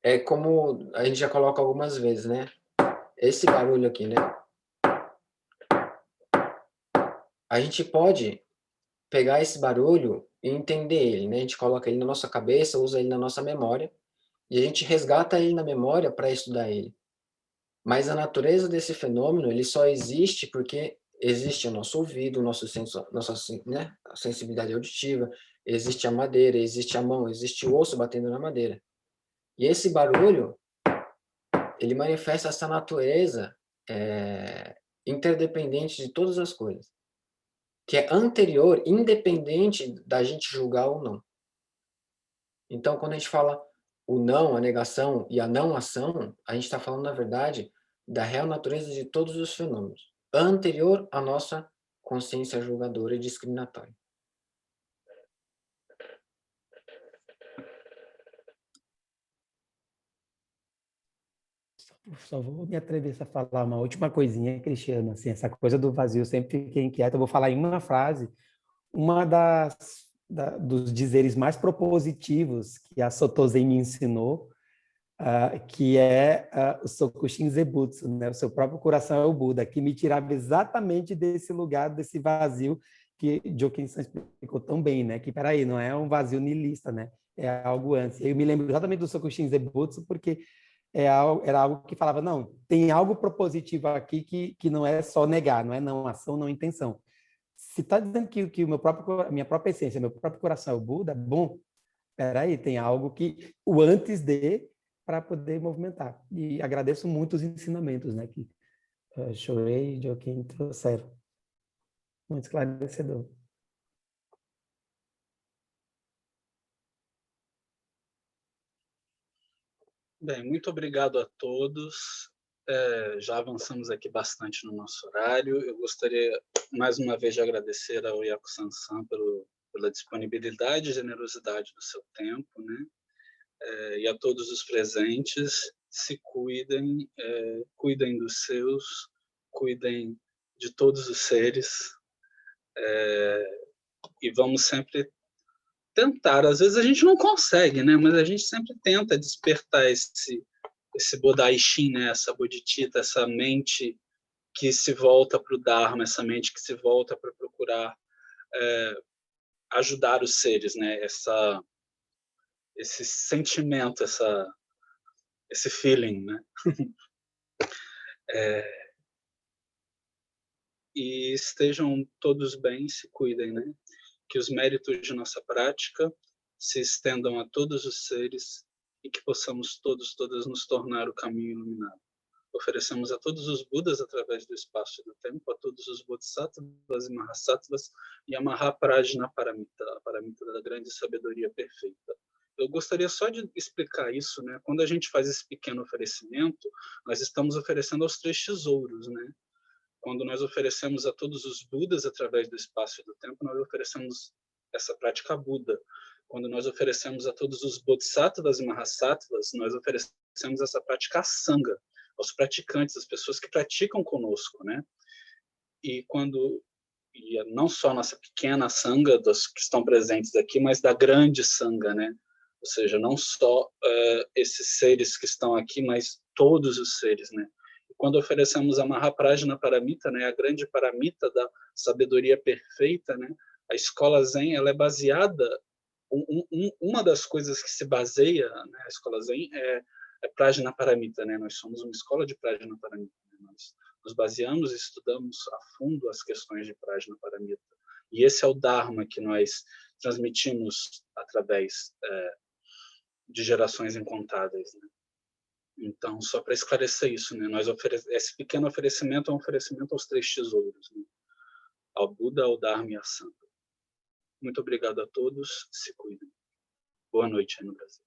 Speaker 6: É como a gente já coloca algumas vezes, né? Esse barulho aqui, né? A gente pode pegar esse barulho e entender ele, né? A gente coloca ele na nossa cabeça, usa ele na nossa memória, e a gente resgata ele na memória para estudar ele. Mas a natureza desse fenômeno, ele só existe porque existe o nosso ouvido, o nosso senso, nossa, né, a sensibilidade auditiva, existe a madeira, existe a mão, existe o osso batendo na madeira. E esse barulho, ele manifesta essa natureza interdependente de todas as coisas, que é anterior, independente da gente julgar ou não. Então, quando a gente fala o não, a negação e a não ação, a gente está falando, na verdade, da real natureza de todos os fenômenos, anterior à nossa consciência julgadora e discriminatória.
Speaker 1: Só vou me atrever a falar uma última coisinha, Cristiano. Assim, essa coisa do vazio, eu sempre fiquei inquieto. Eu vou falar em uma frase, uma dos dizeres mais propositivos que a Soto Zen me ensinou que é o Sokushin Zebutsu, né? O seu próprio coração é o Buda, que me tirava exatamente desse lugar, desse vazio que Jokin-san explicou tão bem, né? Que, peraí, não é um vazio niilista, né? É algo antes. Eu me lembro exatamente do Sokushin Zebutsu, porque era algo que falava, não, tem algo propositivo aqui que não é só negar, não é não ação, não intenção. Se está dizendo que a minha própria essência, meu próprio coração é o Buda, bom, peraí, tem algo que o antes de para poder movimentar. E agradeço muito os ensinamentos, né, que Shoei e Jokin trouxeram. Muito esclarecedor.
Speaker 3: Bem, muito obrigado a todos. Já avançamos aqui bastante no nosso horário. Eu gostaria, mais uma vez, de agradecer ao Yaku-san pela disponibilidade e generosidade do seu tempo, né? E a todos os presentes, se cuidem, cuidem dos seus, cuidem de todos os seres, e vamos sempre tentar. Às vezes a gente não consegue, né? Mas a gente sempre tenta despertar esse Bodhaishin, né? Essa bodhicitta, essa mente que se volta para o Dharma, essa mente que se volta para procurar ajudar os seres, né? Esse sentimento, esse feeling, né? E estejam todos bem, se cuidem, né? Que os méritos de nossa prática se estendam a todos os seres e que possamos todas nos tornar o caminho iluminado. Oferecemos a todos os Budas através do espaço e do tempo, a todos os Bodhisattvas e Mahasattvas e a Mahaprajna Paramita, a Paramita da grande sabedoria perfeita. Eu gostaria só de explicar isso, né? Quando a gente faz esse pequeno oferecimento, nós estamos oferecendo aos 3 tesouros, né? Quando nós oferecemos a todos os Budas através do espaço e do tempo, nós oferecemos essa prática Buda. Quando nós oferecemos a todos os Bodhisattvas e Mahasattvas, nós oferecemos essa prática Sangha, aos praticantes, às pessoas que praticam conosco, né? E não só nossa pequena Sangha, dos que estão presentes aqui, mas da grande Sangha, né? Ou seja, não só esses seres que estão aqui, mas todos os seres, né? Quando oferecemos a Mahaprajna Paramita, né, a grande paramita da sabedoria perfeita, né, a escola Zen, ela é baseada, uma das coisas que se baseia, né, a escola Zen é Prajna Paramita, né, nós somos uma escola de Prajna Paramita, né, nós nos baseamos e estudamos a fundo as questões de Prajna Paramita. E esse é o Dharma que nós transmitimos através de gerações incontáveis, né? Então, só para esclarecer isso, né? Esse pequeno oferecimento é um oferecimento aos 3 tesouros, né? Ao Buda, ao Dharma e à Sangha. Muito obrigado a todos, se cuidem. Boa noite aí no Brasil.